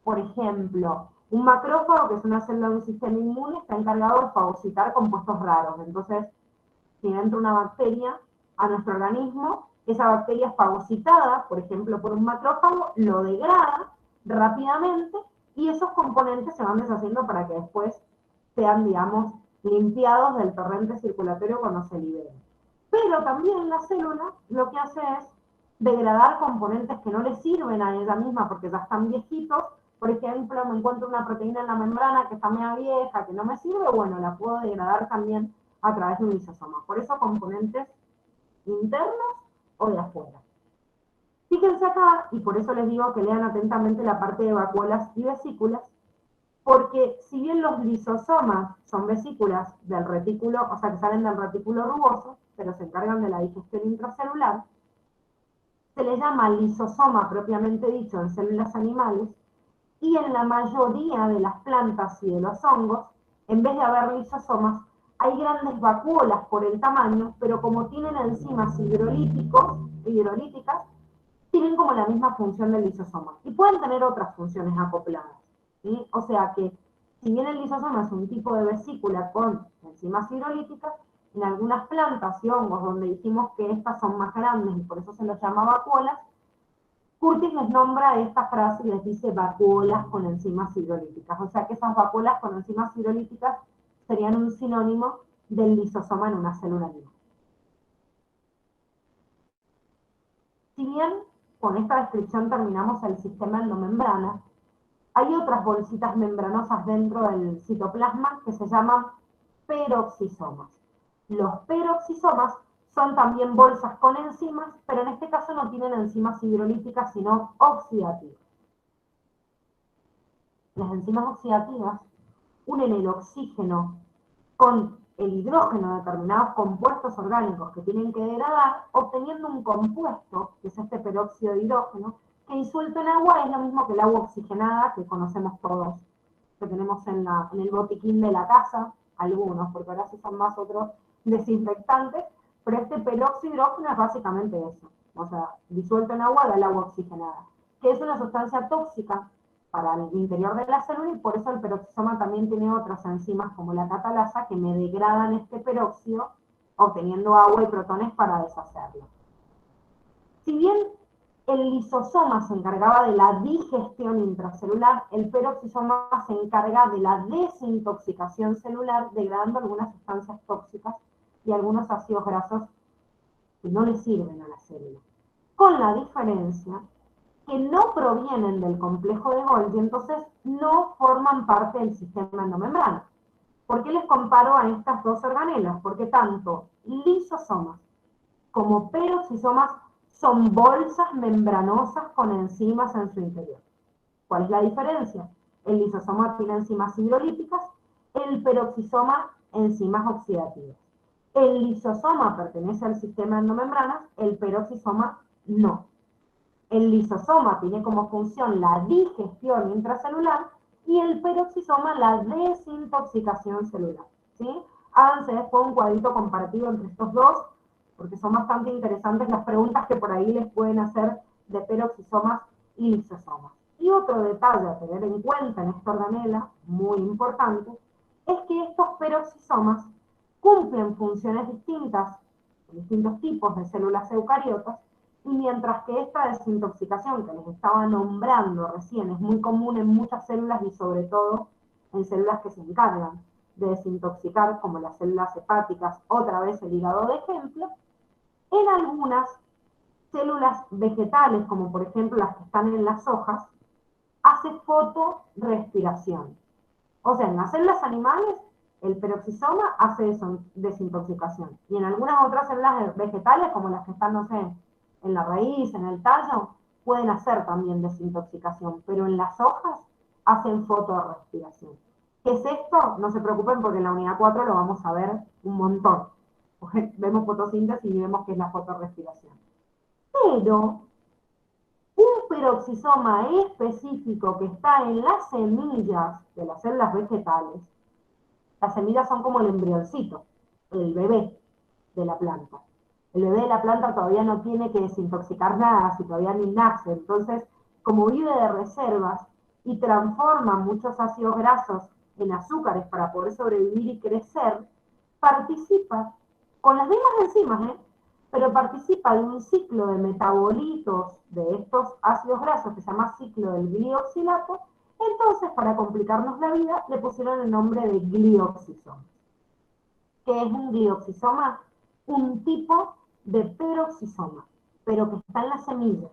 S2: Por ejemplo, un macrófago, que es una célula de un sistema inmune, está encargado de fagocitar compuestos raros. Entonces, si entra una bacteria a nuestro organismo, esa bacteria es fagocitada, por ejemplo, por un macrófago, lo degrada rápidamente y esos componentes se van deshaciendo para que después sean, digamos, limpiados del torrente circulatorio cuando se liberen. Pero también la célula lo que hace es degradar componentes que no le sirven a ella misma porque ya están viejitos. Por ejemplo, me encuentro una proteína en la membrana que está media vieja, que no me sirve, bueno, la puedo degradar también a través de un lisosoma. Por eso componentes internos o de afuera. Fíjense acá, y por eso les digo que lean atentamente la parte de vacuolas y vesículas, porque si bien los lisosomas son vesículas del retículo, o sea que salen del retículo rugoso, pero se encargan de la digestión intracelular, se le llama lisosoma propiamente dicho en células animales, y en la mayoría de las plantas y de los hongos, en vez de haber lisosomas, hay grandes vacuolas por el tamaño, pero como tienen enzimas hidrolíticas, tienen como la misma función del lisosoma. Y pueden tener otras funciones acopladas, ¿sí? O sea que, si bien el lisosoma es un tipo de vesícula con enzimas hidrolíticas, en algunas plantas y hongos donde dijimos que estas son más grandes y por eso se los llama vacuolas, Curtis les nombra esta frase y les dice vacuolas con enzimas hidrolíticas. O sea que esas vacuolas con enzimas hidrolíticas serían un sinónimo del lisosoma en una célula viva. Si bien con esta descripción terminamos el sistema endomembrana, hay otras bolsitas membranosas dentro del citoplasma que se llaman peroxisomas. Los peroxisomas son también bolsas con enzimas, pero en este caso no tienen enzimas hidrolíticas, sino oxidativas. Las enzimas oxidativas unen el oxígeno con el hidrógeno de determinados compuestos orgánicos que tienen que degradar, obteniendo un compuesto, que es este peróxido de hidrógeno, que disuelto en agua es lo mismo que el agua oxigenada que conocemos todos, que tenemos en el botiquín de la casa, algunos, porque ahora se usan más otros desinfectantes, pero este peróxido de hidrógeno es básicamente eso, o sea, disuelto en agua da el agua oxigenada, que es una sustancia tóxica para el interior de la célula y por eso el peroxisoma también tiene otras enzimas como la catalasa que me degradan este peróxido obteniendo agua y protones para deshacerlo. Si bien el lisosoma se encargaba de la digestión intracelular, el peroxisoma se encarga de la desintoxicación celular, degradando algunas sustancias tóxicas y algunos ácidos grasos que no le sirven a la célula. Con la diferencia que no provienen del complejo de Golgi, entonces no forman parte del sistema endomembrana. ¿Por qué les comparo a estas dos organelas? Porque tanto lisosomas como peroxisomas son bolsas membranosas con enzimas en su interior. ¿Cuál es la diferencia? El lisosoma tiene enzimas hidrolíticas, el peroxisoma enzimas oxidativas. El lisosoma pertenece al sistema endomembranas, el peroxisoma no. El lisosoma tiene como función la digestión intracelular y el peroxisoma la desintoxicación celular, ¿sí? Háganse después un cuadrito comparativo entre estos dos, porque son bastante interesantes las preguntas que por ahí les pueden hacer de peroxisomas y lisosomas. Y otro detalle a tener en cuenta en esta organela, muy importante, es que estos peroxisomas cumplen funciones distintas en distintos tipos de células eucariotas, y mientras que esta desintoxicación que les estaba nombrando recién es muy común en muchas células y sobre todo en células que se encargan de desintoxicar, como las células hepáticas, otra vez el hígado de ejemplo, en algunas células vegetales, como por ejemplo las que están en las hojas, hace fotorrespiración. O sea, en las células animales el peroxisoma hace desintoxicación. Y en algunas otras células vegetales, como las que están, no sé, en la raíz, en el tallo, pueden hacer también desintoxicación, pero en las hojas hacen fotorrespiración. ¿Qué es esto? No se preocupen porque en la unidad 4 lo vamos a ver un montón. Vemos fotosíntesis y vemos qué es la fotorrespiración. Pero un peroxisoma específico que está en las semillas de las células vegetales, las semillas son como el embrioncito, el bebé de la planta. El bebé de la planta todavía no tiene que desintoxicar nada, si todavía ni nace. Entonces, como vive de reservas y transforma muchos ácidos grasos en azúcares para poder sobrevivir y crecer, participa con las mismas enzimas, pero participa de un ciclo de metabolitos de estos ácidos grasos que se llama ciclo del glioxilato. Entonces, para complicarnos la vida, le pusieron el nombre de glioxisoma. ¿Qué es un glioxisoma? Un tipo de peroxisoma, pero que está en la semilla.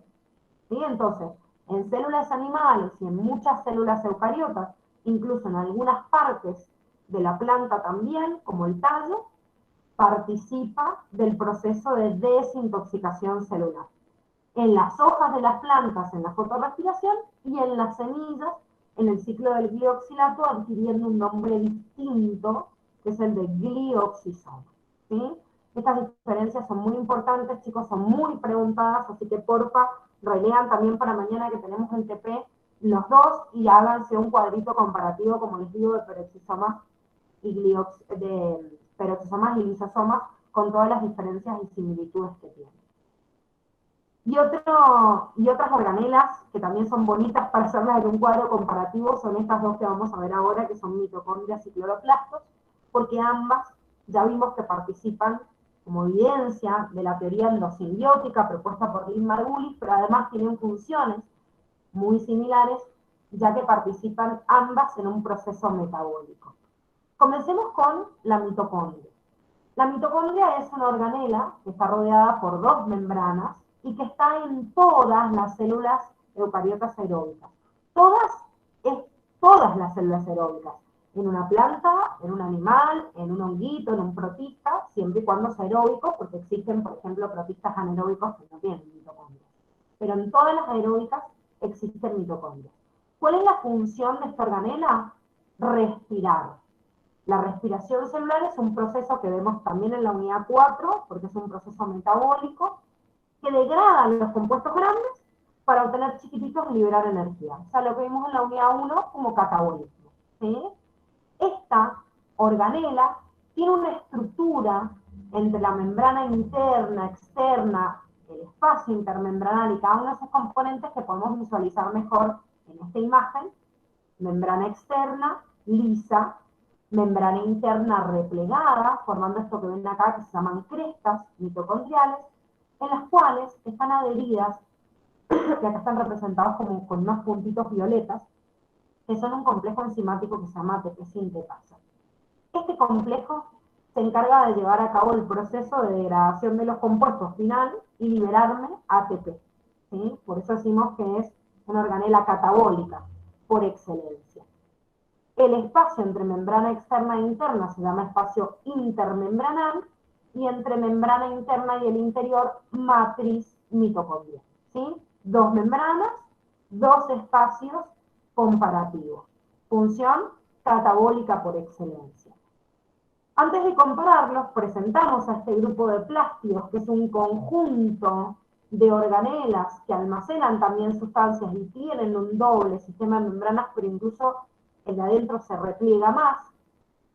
S2: ¿Sí? Entonces, en células animales y en muchas células eucariotas, incluso en algunas partes de la planta también, como el tallo, participa del proceso de desintoxicación celular. En las hojas de las plantas, en la fotorrespiración, y en las semillas, en el ciclo del glioxilato, adquiriendo un nombre distinto, que es el de glioxisoma. ¿Sí? Estas diferencias son muy importantes, chicos, son muy preguntadas, así que porfa, relean también para mañana que tenemos el TP los dos y háganse un cuadrito comparativo, como les digo, de peroxisomas y lisosomas con todas las diferencias y similitudes que tienen. Y otras organelas que también son bonitas para hacerlas en un cuadro comparativo son estas dos que vamos a ver ahora, que son mitocondrias y cloroplastos, porque ambas ya vimos que participan como evidencia de la teoría endosimbiótica propuesta por Lynn Margulis, pero además tienen funciones muy similares, ya que participan ambas en un proceso metabólico. Comencemos con la mitocondria. La mitocondria es una organela que está rodeada por dos membranas y que está en todas las células eucariotas aeróbicas. Todas las células aeróbicas. en una planta, en un animal, en un honguito, en un protista, siempre y cuando sea aeróbico, porque existen, por ejemplo, protistas anaeróbicos que no tienen mitocondrias. Pero en todas las aeróbicas existen mitocondrias. ¿Cuál es la función de esta organela? Respirar. La respiración celular es un proceso que vemos también en la unidad 4, porque es un proceso metabólico, que degrada los compuestos grandes para obtener chiquititos y liberar energía. O sea, lo que vimos en la unidad 1 como catabolismo, ¿sí? Esta organela tiene una estructura entre la membrana interna, externa, el espacio intermembranal y cada uno de esos componentes que podemos visualizar mejor en esta imagen. Membrana externa, lisa, membrana interna replegada, formando esto que ven acá que se llaman crestas mitocondriales, en las cuales están adheridas, que acá están representados como con unos puntitos violetas, que son un complejo enzimático que se llama ATP sintetasa. Este complejo se encarga de llevar a cabo el proceso de degradación de los compuestos final y liberarme ATP, ¿sí? Por eso decimos que es una organela catabólica por excelencia. El espacio entre membrana externa e interna se llama espacio intermembranal, y entre membrana interna y el interior, matriz mitocondrial, ¿sí? Dos membranas, dos espacios comparativos. Función catabólica por excelencia. Antes de compararlos, presentamos a este grupo de plástidos, que es un conjunto de organelas que almacenan también sustancias y tienen un doble sistema de membranas, pero incluso el de adentro se repliega más,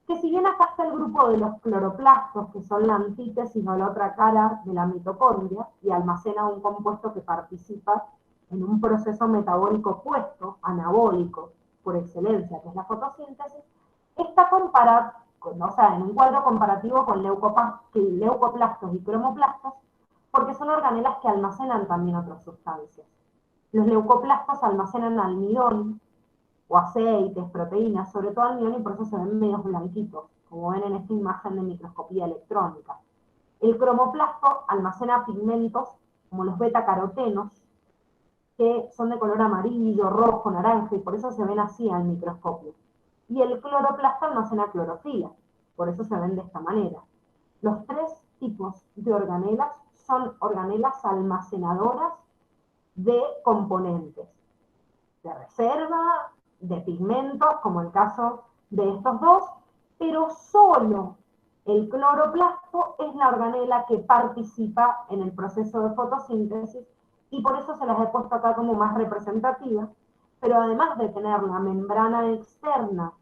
S2: que si bien acá está el grupo de los cloroplastos, que son la antítesis o la otra cara de la mitocondria, y almacena un compuesto que participa en un proceso metabólico opuesto, anabólico, por excelencia, que es la fotosíntesis, está comparado, o sea, en un cuadro comparativo con leucoplastos y cromoplastos, porque son organelas que almacenan también otras sustancias. Los leucoplastos almacenan almidón, o aceites, proteínas, sobre todo almidón, y por eso se ven medios blanquitos, como ven en esta imagen de microscopía electrónica. El cromoplasto almacena pigmentos, como los beta-carotenos, que son de color amarillo, rojo, naranja, y por eso se ven así al microscopio. Y el cloroplasto almacena clorofila, por eso se ven de esta manera. Los tres tipos de organelas son organelas almacenadoras de componentes, de reserva, de pigmentos, como el caso de estos dos, pero solo el cloroplasto es la organela que participa en el proceso de fotosíntesis, y por eso se las he puesto acá como más representativas, pero además de tener la membrana externa,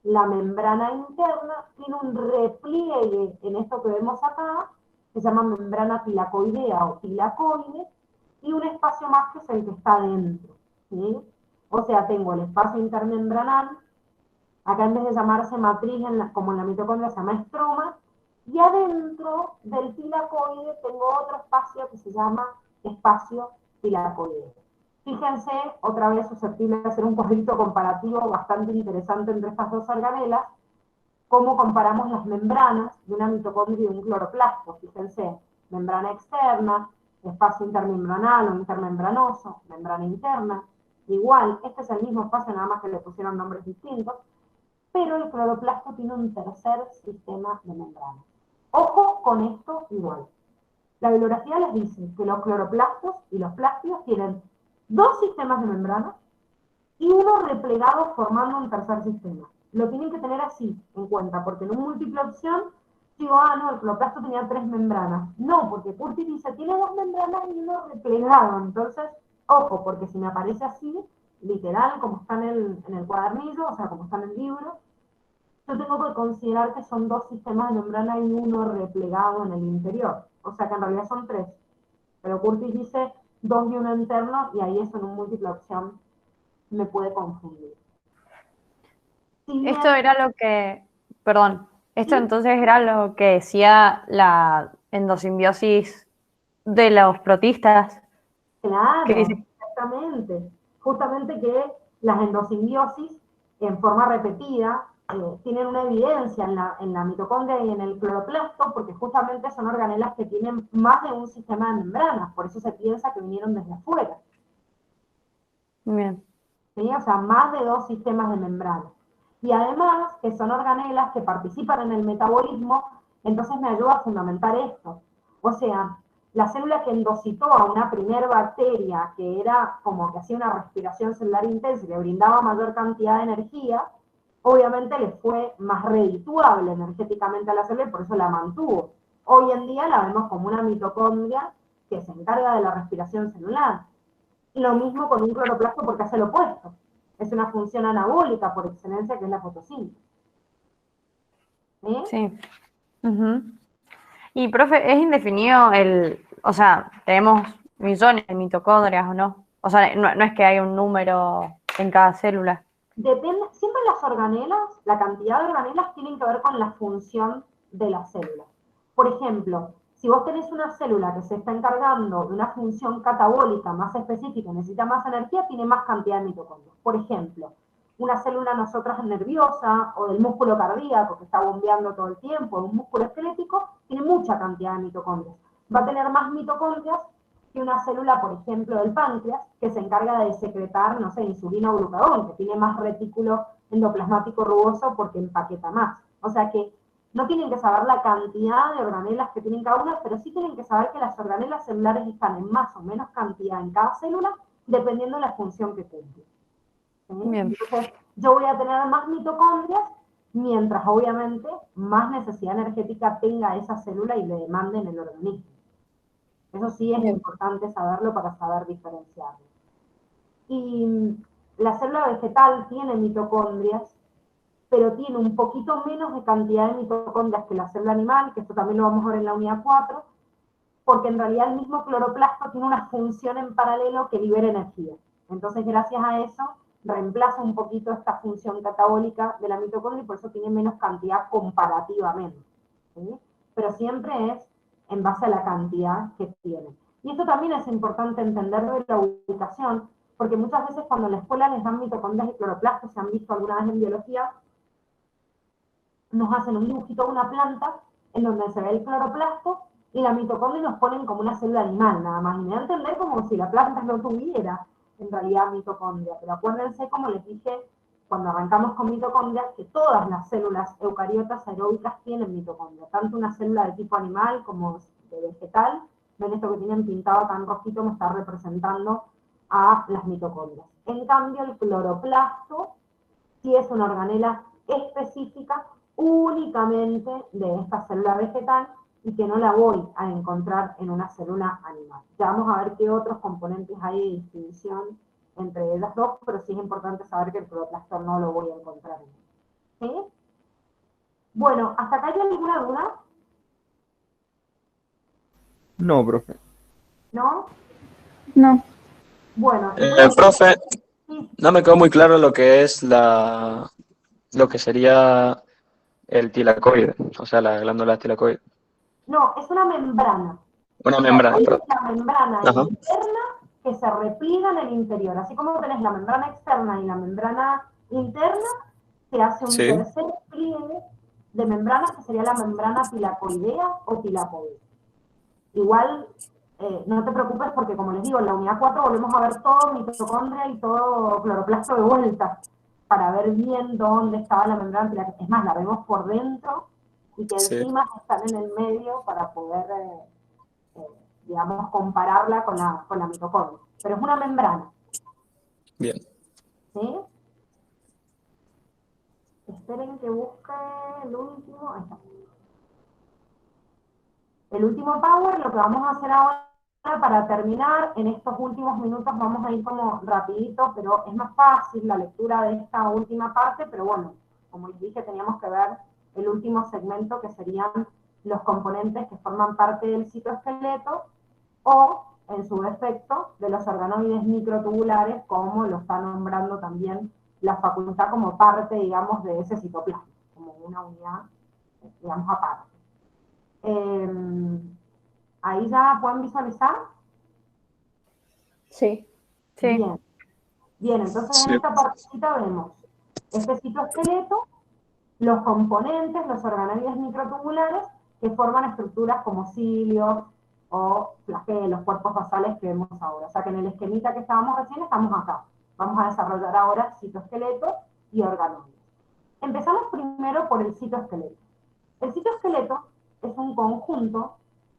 S2: la membrana interna tiene un repliegue en esto que vemos acá, que se llama membrana tilacoidea o tilacoide, y un espacio más que es el que está dentro, ¿sí? O sea, tengo el espacio intermembranal, acá en vez de llamarse matriz como en la mitocondria se llama estroma, y adentro del tilacoide tengo otro espacio que se llama espacio tilacoideo. Fíjense, otra vez susceptible de hacer un cuadrito comparativo bastante interesante entre estas dos organelas, cómo comparamos las membranas de una mitocondria y un cloroplasto. Fíjense, membrana externa, espacio intermembranal o intermembranoso, membrana interna. Igual, este es el mismo espacio, nada más que le pusieron nombres distintos, pero el cloroplasto tiene un tercer sistema de membranas. Ojo con esto igual. La bibliografía les dice que los cloroplastos y los plástidos tienen dos sistemas de membrana y uno replegado formando un tercer sistema. Lo tienen que tener así en cuenta, porque en un múltiple opción digo, no, el cloroplasto tenía 3 membranas. No, porque Curtis dice, tiene 2 membranas y uno replegado. Entonces, ojo, porque si me aparece así, literal, como está en el cuadernillo, o sea, como está en el libro, yo tengo que considerar que son 2 sistemas de membrana y uno replegado en el interior. O sea, que en realidad son 3. Pero Curtis dice 2 y 1 interno, y ahí eso en un múltiple opción me puede confundir. Si bien,
S4: Esto era lo que, perdón, esto
S2: ¿sí?
S4: entonces era lo que decía la endosimbiosis de los protistas,
S2: Claro,
S4: que dice,
S2: exactamente. Justamente que las endosimbiosis, en forma repetida, tienen una evidencia en la mitocondria y en el cloroplasto, porque justamente son organelas que tienen más de un sistema de membranas, por eso se piensa que vinieron desde afuera.
S4: bien,
S2: ¿Sí? O sea, más de 2 sistemas de membrana. Y además que son organelas que participan en el metabolismo, entonces me ayuda a fundamentar esto. O sea, la célula que endocitó a una primer bacteria que era como que hacía una respiración celular intensa y le brindaba mayor cantidad de energía, obviamente le fue más redituable energéticamente a la célula y por eso la mantuvo. Hoy en día la vemos como una mitocondria que se encarga de la respiración celular. Lo mismo con un cloroplasto porque hace lo opuesto. Es una función anabólica por excelencia que es la fotosíntesis. ¿Sí?
S4: Sí. Ujú. Y, profe, ¿es indefinido o sea, tenemos millones de mitocondrias o no? O sea, no es que hay un número en cada célula.
S2: Depende, siempre las organelas, la cantidad de organelas tienen que ver con la función de la célula. Por ejemplo, si vos tenés una célula que se está encargando de una función catabólica más específica, necesita más energía, tiene más cantidad de mitocondrias. Por ejemplo, una célula nosotros nerviosa o del músculo cardíaco que está bombeando todo el tiempo, un músculo esquelético, tiene mucha cantidad de mitocondrias. Va a tener más mitocondrias que una célula, por ejemplo, del páncreas, que se encarga de secretar, no sé, insulina o glucagón, que tiene más retículo endoplasmático rugoso porque empaqueta más. O sea que no tienen que saber la cantidad de organelas que tienen cada una, pero sí tienen que saber que las organelas celulares están en más o menos cantidad en cada célula, dependiendo de la función que cumple. ¿Sí?
S4: Bien.
S2: Entonces, yo voy a tener más mitocondrias, mientras obviamente más necesidad energética tenga esa célula y le demande en el organismo. Eso sí es importante saberlo para saber diferenciarlo. Y la célula vegetal tiene mitocondrias, pero tiene un poquito menos de cantidad de mitocondrias que la célula animal, que esto también lo vamos a ver en la unidad 4, porque en realidad el mismo cloroplasto tiene una función en paralelo que libera energía. Entonces, gracias a eso, reemplaza un poquito esta función catabólica de la mitocondria y por eso tiene menos cantidad comparativamente. ¿Sí? Pero siempre es en base a la cantidad que tiene. Y esto también es importante entender de la ubicación, porque muchas veces cuando en la escuela les dan mitocondrias y cloroplastos, se han visto alguna vez en biología, nos hacen un dibujito de una planta en donde se ve el cloroplasto y la mitocondria nos ponen como una célula animal nada más. Y me da a entender como si la planta no tuviera en realidad mitocondria. Pero acuérdense, como les dije, cuando arrancamos con mitocondria, que todas las células eucariotas aeróbicas tienen mitocondria, tanto una célula de tipo animal como de vegetal. Ven esto que tienen pintado tan rojito, me está representando a las mitocondrias. En cambio, el cloroplasto sí es una organela específica únicamente de esta célula vegetal y que no la voy a encontrar en una célula animal. Ya vamos a ver qué otros componentes hay de distinción entre ellas dos, pero sí es importante saber que el cloroplasto no lo voy a encontrar en él. ¿Sí? Bueno, ¿hasta acá hay alguna duda?
S3: No, profe.
S2: ¿No?
S7: No.
S2: Bueno, entonces,
S6: Profe,
S2: sí,
S6: no me quedó muy claro lo que es lo que sería el tilacoide, o sea, la glándula tilacoide.
S2: no, es una membrana.
S6: Una membrana,
S2: Tilacoide
S6: perdón.
S2: es la membrana
S6: Ajá.
S2: interna que se repliega en el interior. Así como tenés la membrana externa y la membrana interna, se hace un
S6: Sí.
S2: tercer pliegue de membranas que sería la membrana tilacoidea o tilacoide. Igual, no te preocupes porque, como les digo, en la unidad 4 volvemos a ver todo mitocondria y todo cloroplasto de vuelta para ver bien dónde estaba la membrana tilacoidea. Es más, la vemos por dentro y que
S6: Sí.
S2: encima están en el medio para poder digamos, compararla con la mitocondria. Pero es una membrana.
S6: Bien.
S2: ¿Sí? Esperen que busque el último. Ahí está. El último power, lo que vamos a hacer ahora para terminar, en estos últimos minutos vamos a ir como rapidito, pero es más fácil la lectura de esta última parte, pero bueno, como les dije, teníamos que ver el último segmento que serían los componentes que forman parte del citoesqueleto o, en su defecto, de los organoides microtubulares, como lo está nombrando también la facultad como parte, digamos, de ese citoplasma, como una unidad, digamos, aparte. Ahí ya pueden visualizar.
S7: Sí.
S4: Sí.
S2: Bien. Bien, entonces en
S6: Sí.
S2: esta partecita vemos este citoesqueleto, los componentes, los organoides microtubulares que forman estructuras como cilios o flagelos, cuerpos basales que vemos ahora. O sea que en el esquemita que estábamos recién estamos acá. Vamos a desarrollar ahora citoesqueleto y organoides. Empezamos primero por el citoesqueleto. El citoesqueleto es un conjunto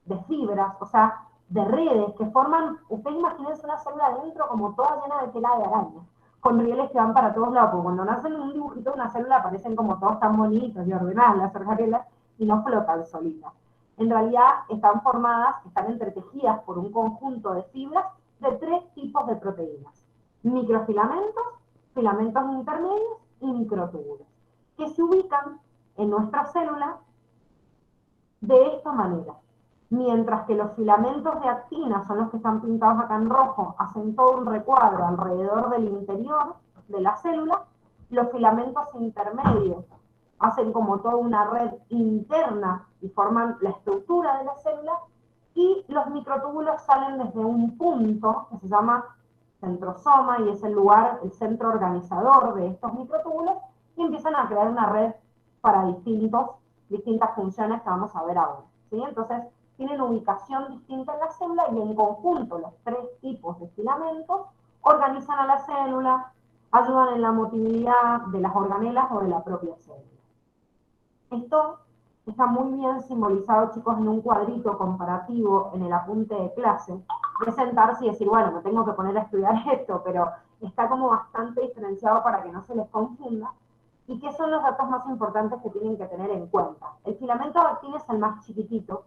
S2: de fibras, o sea, de redes que forman, ustedes imagínense una célula dentro como toda llena de tela de araña, con rieles que van para todos lados, porque cuando nacen un dibujito de una célula aparecen como todos tan bonitos y ordenadas las organelas y no flotan solitas. En realidad están formadas, están entretejidas por un conjunto de fibras de 3 tipos de proteínas: microfilamentos, filamentos intermedios y microtúbulos, que se ubican en nuestra célula de esta manera. Mientras que los filamentos de actina son los que están pintados acá en rojo, hacen todo un recuadro alrededor del interior de la célula, los filamentos intermedios hacen como toda una red interna y forman la estructura de la célula, y los microtúbulos salen desde un punto que se llama centrosoma y es el lugar, el centro organizador de estos microtúbulos, y empiezan a crear una red para distintas funciones que vamos a ver ahora, ¿sí? Entonces, tienen ubicación distinta en la célula y en conjunto los 3 tipos de filamentos organizan a la célula, ayudan en la motilidad de las organelas o de la propia célula. Esto está muy bien simbolizado, chicos, en un cuadrito comparativo en el apunte de clase, de sentarse y decir, bueno, me tengo que poner a estudiar esto, pero está como bastante diferenciado para que no se les confunda. ¿Y qué son los datos más importantes que tienen que tener en cuenta? El filamento de actina es el más chiquitito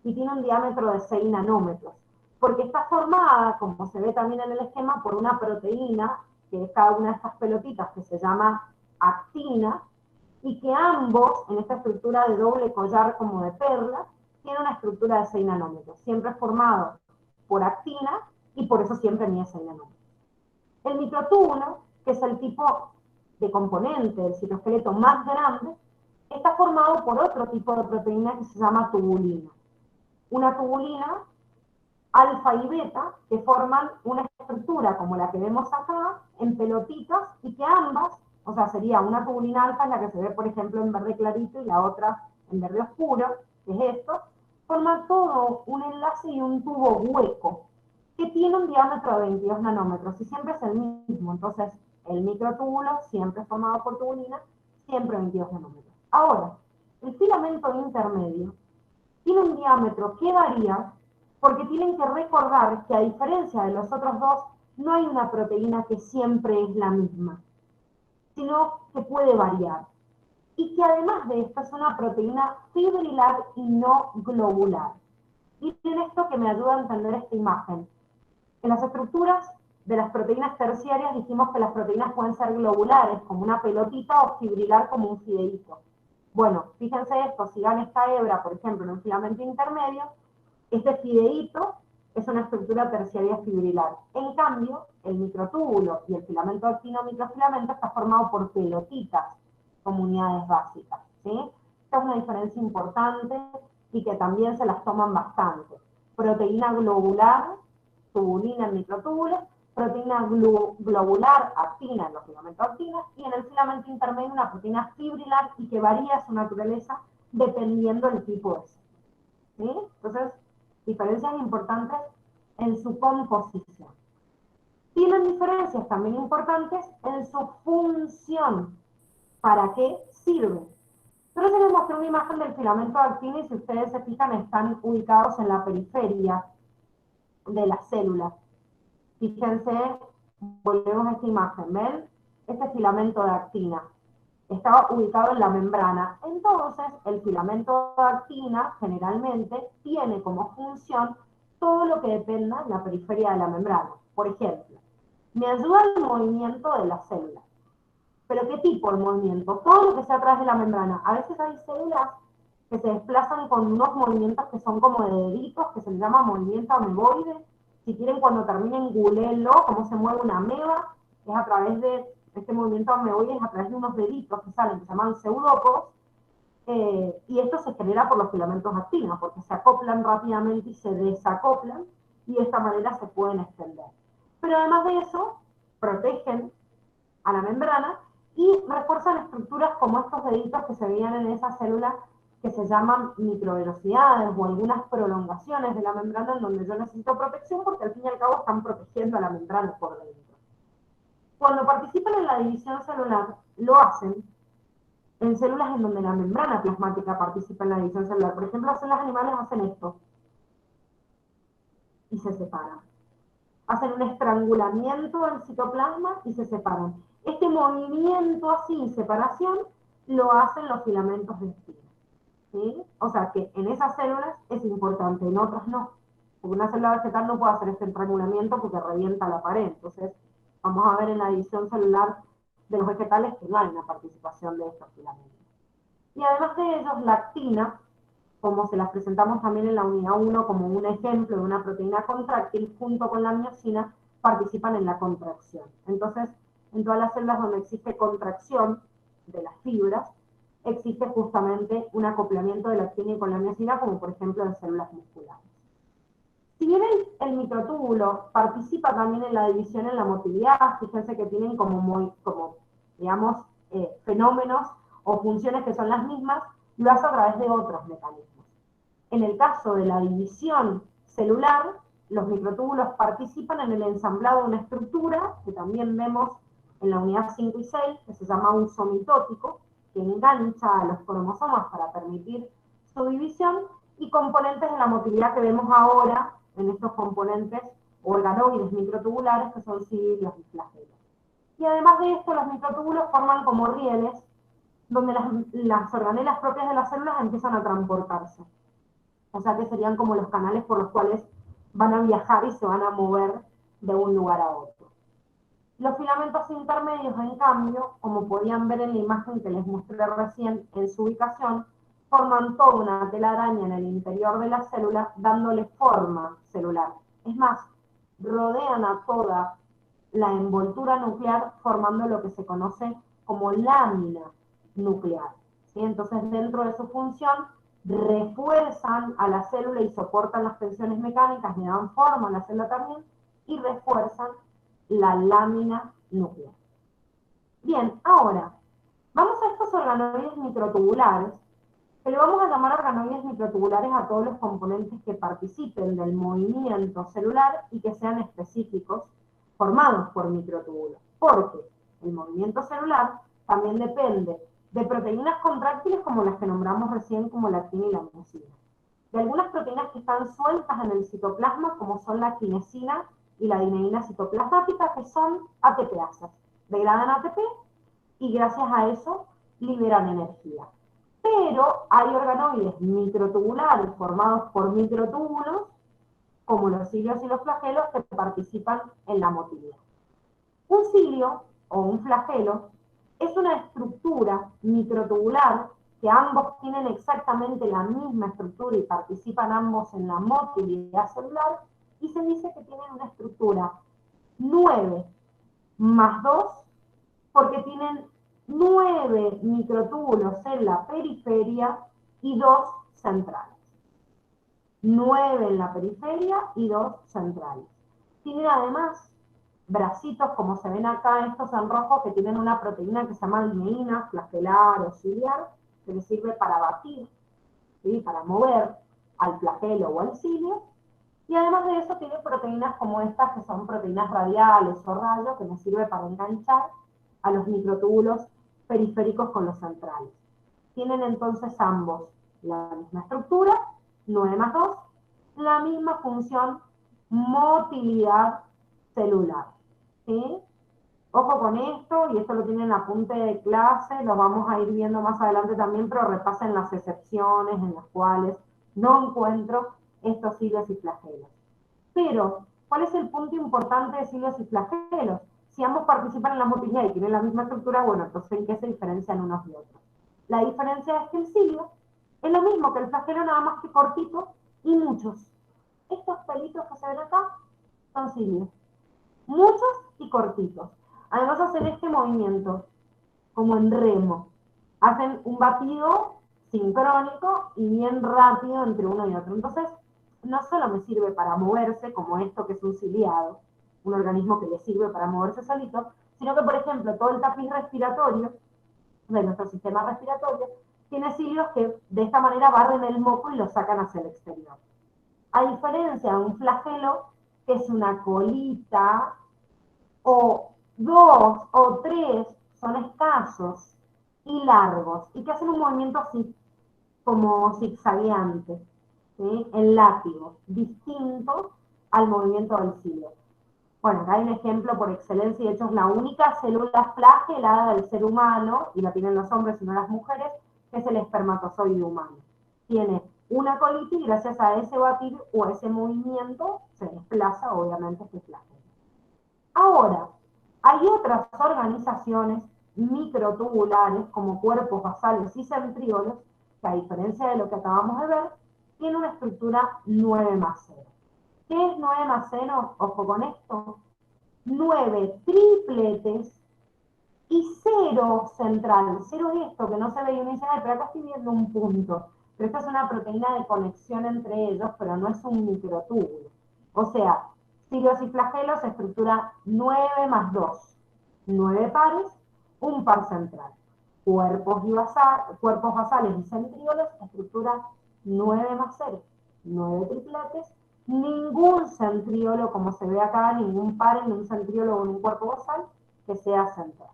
S2: y tiene un diámetro de 6 nanómetros, porque está formada, como se ve también en el esquema, por una proteína, que es cada una de estas pelotitas, que se llama actina, y que ambos, en esta estructura de doble collar como de perla, tienen una estructura de 6 nanómetros, siempre formado por actina, y por eso siempre mide 6 nanómetros. El microtúbulo, que es el tipo de componente del citoesqueleto más grande, está formado por otro tipo de proteína que se llama tubulina. Una tubulina alfa y beta que forman una estructura como la que vemos acá, en pelotitas, y que ambas, o sea, sería una tubulina alfa, la que se ve, por ejemplo, en verde clarito, y la otra en verde oscuro, que es esto, forma todo un enlace y un tubo hueco, que tiene un diámetro de 22 nanómetros, y siempre es el mismo. Entonces, el microtúbulo, siempre formado por tubulina, siempre 22 nanómetros. Ahora, el filamento intermedio tiene un diámetro que varía, porque tienen que recordar que, a diferencia de los otros dos, no hay una proteína que siempre es la misma, sino que puede variar. Y que además de esto es una proteína fibrilar y no globular. Y en esto que me ayuda a entender esta imagen. En las estructuras de las proteínas terciarias dijimos que las proteínas pueden ser globulares, como una pelotita, o fibrilar, como un fideíto. Bueno, fíjense esto, si dan esta hebra, por ejemplo, en un filamento intermedio, este fideíto es una estructura terciaria fibrilar. En cambio, el microtúbulo y el filamento actino microfilamento está formado por pelotitas como unidades básicas, ¿sí? Esta es una diferencia importante y que también se las toman bastante. Proteína globular, tubulina en microtúbulos, proteína globular, actina en los filamentos actinos, y en el filamento intermedio una proteína fibrilar y que varía su naturaleza dependiendo del tipo de célula, ¿sí? Entonces, diferencias importantes en su composición. Tienen diferencias también importantes en su función. ¿Para qué sirven? Pero se les mostré una imagen del filamento de actina y, si ustedes se fijan, están ubicados en la periferia de la célula. Fíjense, volvemos a esta imagen, ¿ven? Este filamento de actina está ubicado en la membrana. Entonces, el filamento de actina generalmente tiene como función todo lo que dependa de la periferia de la membrana. Por ejemplo, me ayuda el movimiento de la célula. ¿Pero qué tipo de movimiento? Todo lo que sea atrás de la membrana. A veces hay células que se desplazan con unos movimientos que son como de deditos, que se les llama movimiento ameboide. Si quieren, cuando terminen, googleenlo, cómo se mueve una ameba, es a través de este movimiento ameboide, es a través de unos deditos que salen, que se llaman pseudópodos, y esto se genera por los filamentos actinos, porque se acoplan rápidamente y se desacoplan, y de esta manera se pueden extender. Pero además de eso, protegen a la membrana y refuerzan estructuras como estos deditos que se veían en esa célula, que se llaman microvelocidades o algunas prolongaciones de la membrana, en donde yo necesito protección, porque al fin y al cabo están protegiendo a la membrana por dentro. Cuando participan en la división celular, lo hacen en células en donde la membrana plasmática participa en la división celular. Por ejemplo, las células animales hacen esto y se separan. Hacen un estrangulamiento del citoplasma y se separan. Este movimiento así, separación, lo hacen los filamentos de espina. ¿Sí? O sea que en esas células es importante, en otras no. Porque una célula vegetal no puede hacer este estrangulamiento porque revienta la pared. Entonces, vamos a ver en la división celular de los vegetales que no hay una participación de estos filamentos. Y además de ellos, la actina, como se las presentamos también en la unidad 1 como un ejemplo de una proteína contráctil, junto con la miosina, participan en la contracción. Entonces, en todas las células donde existe contracción de las fibras, existe justamente un acoplamiento de la actina con la miosina, como por ejemplo en células musculares. Si bien el microtúbulo participa también en la división en la motilidad, fíjense que tienen digamos, fenómenos o funciones que son las mismas, lo hace a través de otros mecanismos. En el caso de la división celular, los microtúbulos participan en el ensamblado de una estructura, que también vemos en la unidad 5 y 6, que se llama uso mitótico, que engancha a los cromosomas para permitir su división, y componentes de la motilidad que vemos ahora en estos componentes organoides microtubulares, que son cilios y flagelos. Y además de esto, los microtúbulos forman como rieles, donde las organelas propias de las células empiezan a transportarse. O sea que serían como los canales por los cuales van a viajar y se van a mover de un lugar a otro. Los filamentos intermedios, en cambio, como podían ver en la imagen que les mostré recién en su ubicación, forman toda una telaraña en el interior de la célula, dándole forma celular. Es más, rodean a toda la envoltura nuclear, formando lo que se conoce como lámina nuclear. ¿Sí? Entonces, dentro de su función, refuerzan a la célula y soportan las tensiones mecánicas, le dan forma a la célula también, y refuerzan la lámina nuclear. Bien, ahora, vamos a estos organoides microtubulares, que le vamos a llamar organoides microtubulares a todos los componentes que participen del movimiento celular y que sean específicos, formados por microtúbulos, porque el movimiento celular también depende de proteínas contráctiles como las que nombramos recién, como la actina y la miosina, de algunas proteínas que están sueltas en el citoplasma, como son la quinesina y la dineína citoplasmática, que son ATPasas, degradan ATP y gracias a eso liberan energía. Pero hay organoides microtubulares formados por microtúbulos, como los cilios y los flagelos, que participan en la motilidad. Un cilio o un flagelo es una estructura microtubular que ambos tienen exactamente la misma estructura y participan ambos en la motilidad celular, y se dice que tienen una estructura 9 más 2 porque tienen 9 microtúbulos en la periferia y 2 centrales. 9 en la periferia y 2 centrales. Tienen además bracitos, como se ven acá, estos en rojo, que tienen una proteína que se llama dineína, flagelar o ciliar, que les sirve para batir, ¿sí? Para mover al flagelo o al cilio. Y además de eso tiene proteínas como estas, que son proteínas radiales o rayos, que nos sirve para enganchar a los microtúbulos periféricos con los centrales. Tienen entonces ambos la misma estructura, 9 más 2, la misma función, motilidad celular. ¿Sí? Ojo con esto, y esto lo tienen en apunte de clase, lo vamos a ir viendo más adelante también, pero repasen las excepciones en las cuales no encuentro estos cilios y flagelos. Pero, ¿cuál es el punto importante de cilios y flagelos? Si ambos participan en la motilidad y tienen la misma estructura, bueno, entonces ¿en qué se diferencian unos de otros? La diferencia es que el cilio es lo mismo que el flagelo, nada más que cortito y muchos. Estos pelitos que se ven acá son cilios. Muchos y cortitos. Además hacen este movimiento como en remo. Hacen un batido sincrónico y bien rápido entre uno y otro. Entonces, no solo me sirve para moverse, como esto que es un ciliado, un organismo que le sirve para moverse solito, sino que, por ejemplo, todo el tapiz respiratorio de nuestro sistema respiratorio tiene cilios que de esta manera barren el moco y lo sacan hacia el exterior. A diferencia de un flagelo, que es una colita, o 2 o 3 son escasos y largos, y que hacen un movimiento así, como zigzagueante, ¿sí? En látigo, distinto al movimiento del cilo. Bueno, acá hay un ejemplo por excelencia, y de hecho es la única célula flagelada del ser humano, y la tienen los hombres y no las mujeres, que es el espermatozoide humano. Tiene una colitis y gracias a ese batir o a ese movimiento se desplaza, obviamente, este flagelo. Ahora, hay otras organizaciones microtubulares, como cuerpos basales y centríolos, que a diferencia de lo que acabamos de ver, tienen una estructura 9+0. ¿Qué es 9+0? Ojo con esto. 9 tripletes y 0 central. 0 es esto, que no se ve y uno dice, pero acá estoy viendo un punto. Pero esta es una proteína de conexión entre ellos, pero no es un microtúbulo. O sea, cilios y flagelos, estructura 9+2. 9 pares, un par central. Cuerpos basales y centríolos, estructura 9+0. 9 tripletes, ningún centríolo, como se ve acá, ningún par en un centríolo o en un cuerpo basal que sea central.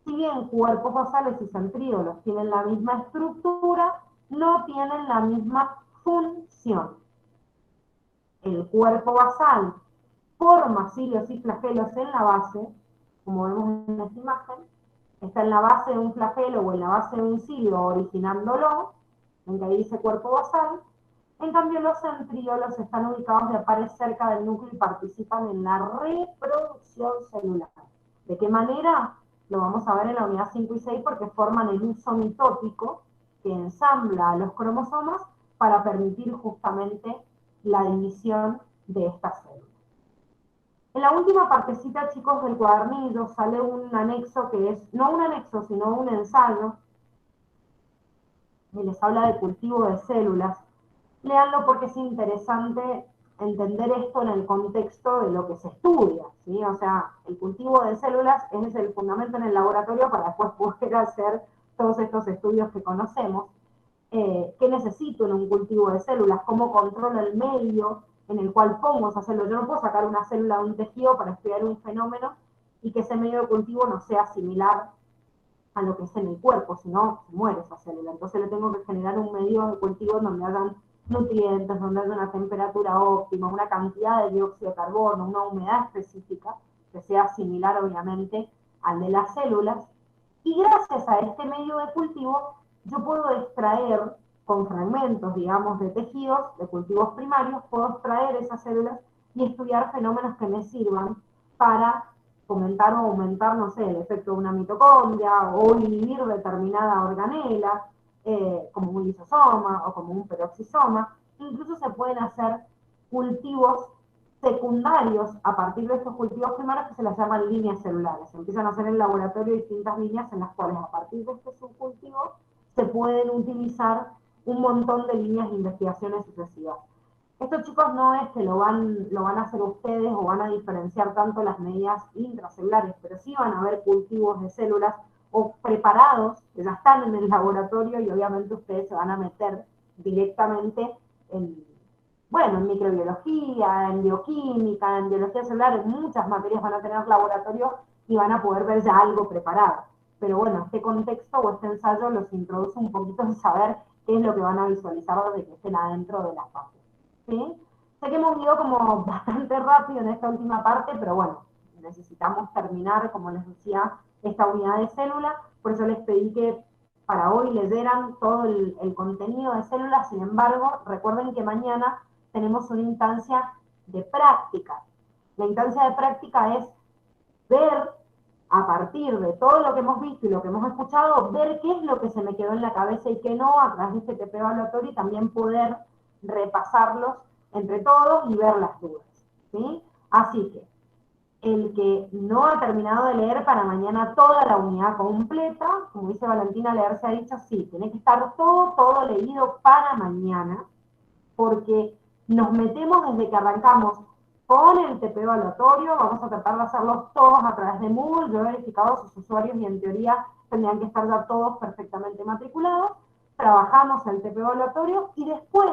S2: Si bien cuerpos basales y centríolos tienen la misma estructura, no tienen la misma función. El cuerpo basal forma cilios y flagelos en la base, como vemos en esta imagen, está en la base de un flagelo o en la base de un cilio originándolo, en que ahí dice cuerpo basal. En cambio, los centríolos están ubicados de pares cerca del núcleo y participan en la reproducción celular. ¿De qué manera? Lo vamos a ver en la unidad 5 y 6 porque forman el uso mitótico que ensambla a los cromosomas para permitir justamente la división de estas células. En la última partecita, chicos, del cuadernillo sale un anexo que es, no un anexo, sino un ensayo, y les habla de cultivo de células. Léanlo porque es interesante entender esto en el contexto de lo que se estudia, ¿sí? O sea, el cultivo de células es el fundamento en el laboratorio para después poder hacer todos estos estudios que conocemos. ¿Qué necesito en un cultivo de células? ¿Cómo controlo el medio en el cual pongo esa célula? Yo no puedo sacar una célula de un tejido para estudiar un fenómeno y que ese medio de cultivo no sea similar a lo que es en el cuerpo, si no, se muere esa célula. Entonces le tengo que generar un medio de cultivo donde hayan nutrientes, donde haya una temperatura óptima, una cantidad de dióxido de carbono, una humedad específica, que sea similar obviamente al de las células. Y gracias a este medio de cultivo, yo puedo extraer con fragmentos, digamos, de tejidos, de cultivos primarios, puedo extraer esas células y estudiar fenómenos que me sirvan para fomentar o aumentar, no sé, el efecto de una mitocondria o inhibir determinada organela, como un lisosoma o como un peroxisoma. Incluso se pueden hacer cultivos secundarios a partir de estos cultivos primarios que se les llaman líneas celulares. Se empiezan a hacer en el laboratorio distintas líneas en las cuales a partir de este subcultivo se pueden utilizar un montón de líneas de investigaciones sucesivas. Estos chicos no es que lo van a hacer ustedes o van a diferenciar tanto las medidas intracelulares, pero sí van a haber cultivos de células o preparados que ya están en el laboratorio y obviamente ustedes se van a meter directamente en microbiología, en bioquímica, en biología celular, en muchas materias van a tener laboratorios y van a poder ver ya algo preparado. Pero bueno, este contexto o este ensayo los introduce un poquito en saber qué es lo que van a visualizar desde que estén adentro de la fase. ¿Sí? Sé que hemos ido como bastante rápido en esta última parte, pero bueno, necesitamos terminar, como les decía, esta unidad de célula, por eso les pedí que para hoy leyeran todo el contenido de células. Sin embargo, recuerden que mañana tenemos una instancia de práctica. La instancia de práctica es ver, a partir de todo lo que hemos visto y lo que hemos escuchado, ver qué es lo que se me quedó en la cabeza y qué no, a través de este TP evaluatorio, y también poder repasarlos entre todos y ver las dudas, ¿sí? Así que el que no ha terminado de leer, para mañana toda la unidad completa, como dice Valentina, leer se ha dicho, sí, tiene que estar todo leído para mañana, porque nos metemos desde que arrancamos con el TP evaluatorio, vamos a tratar de hacerlos todos a través de Moodle. Yo he verificado a sus usuarios y en teoría tendrían que estar ya todos perfectamente matriculados. Trabajamos el TP evaluatorio y después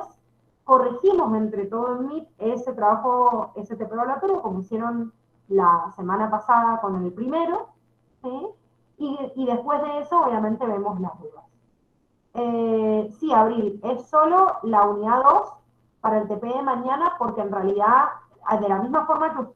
S2: corregimos entre todo en Meet ese trabajo, ese TP evaluatorio, como hicieron la semana pasada con el primero, ¿sí? Y después de eso, obviamente, vemos las dudas. Sí, Abril, es solo la unidad 2 para el TP de mañana, porque en realidad, de la misma forma que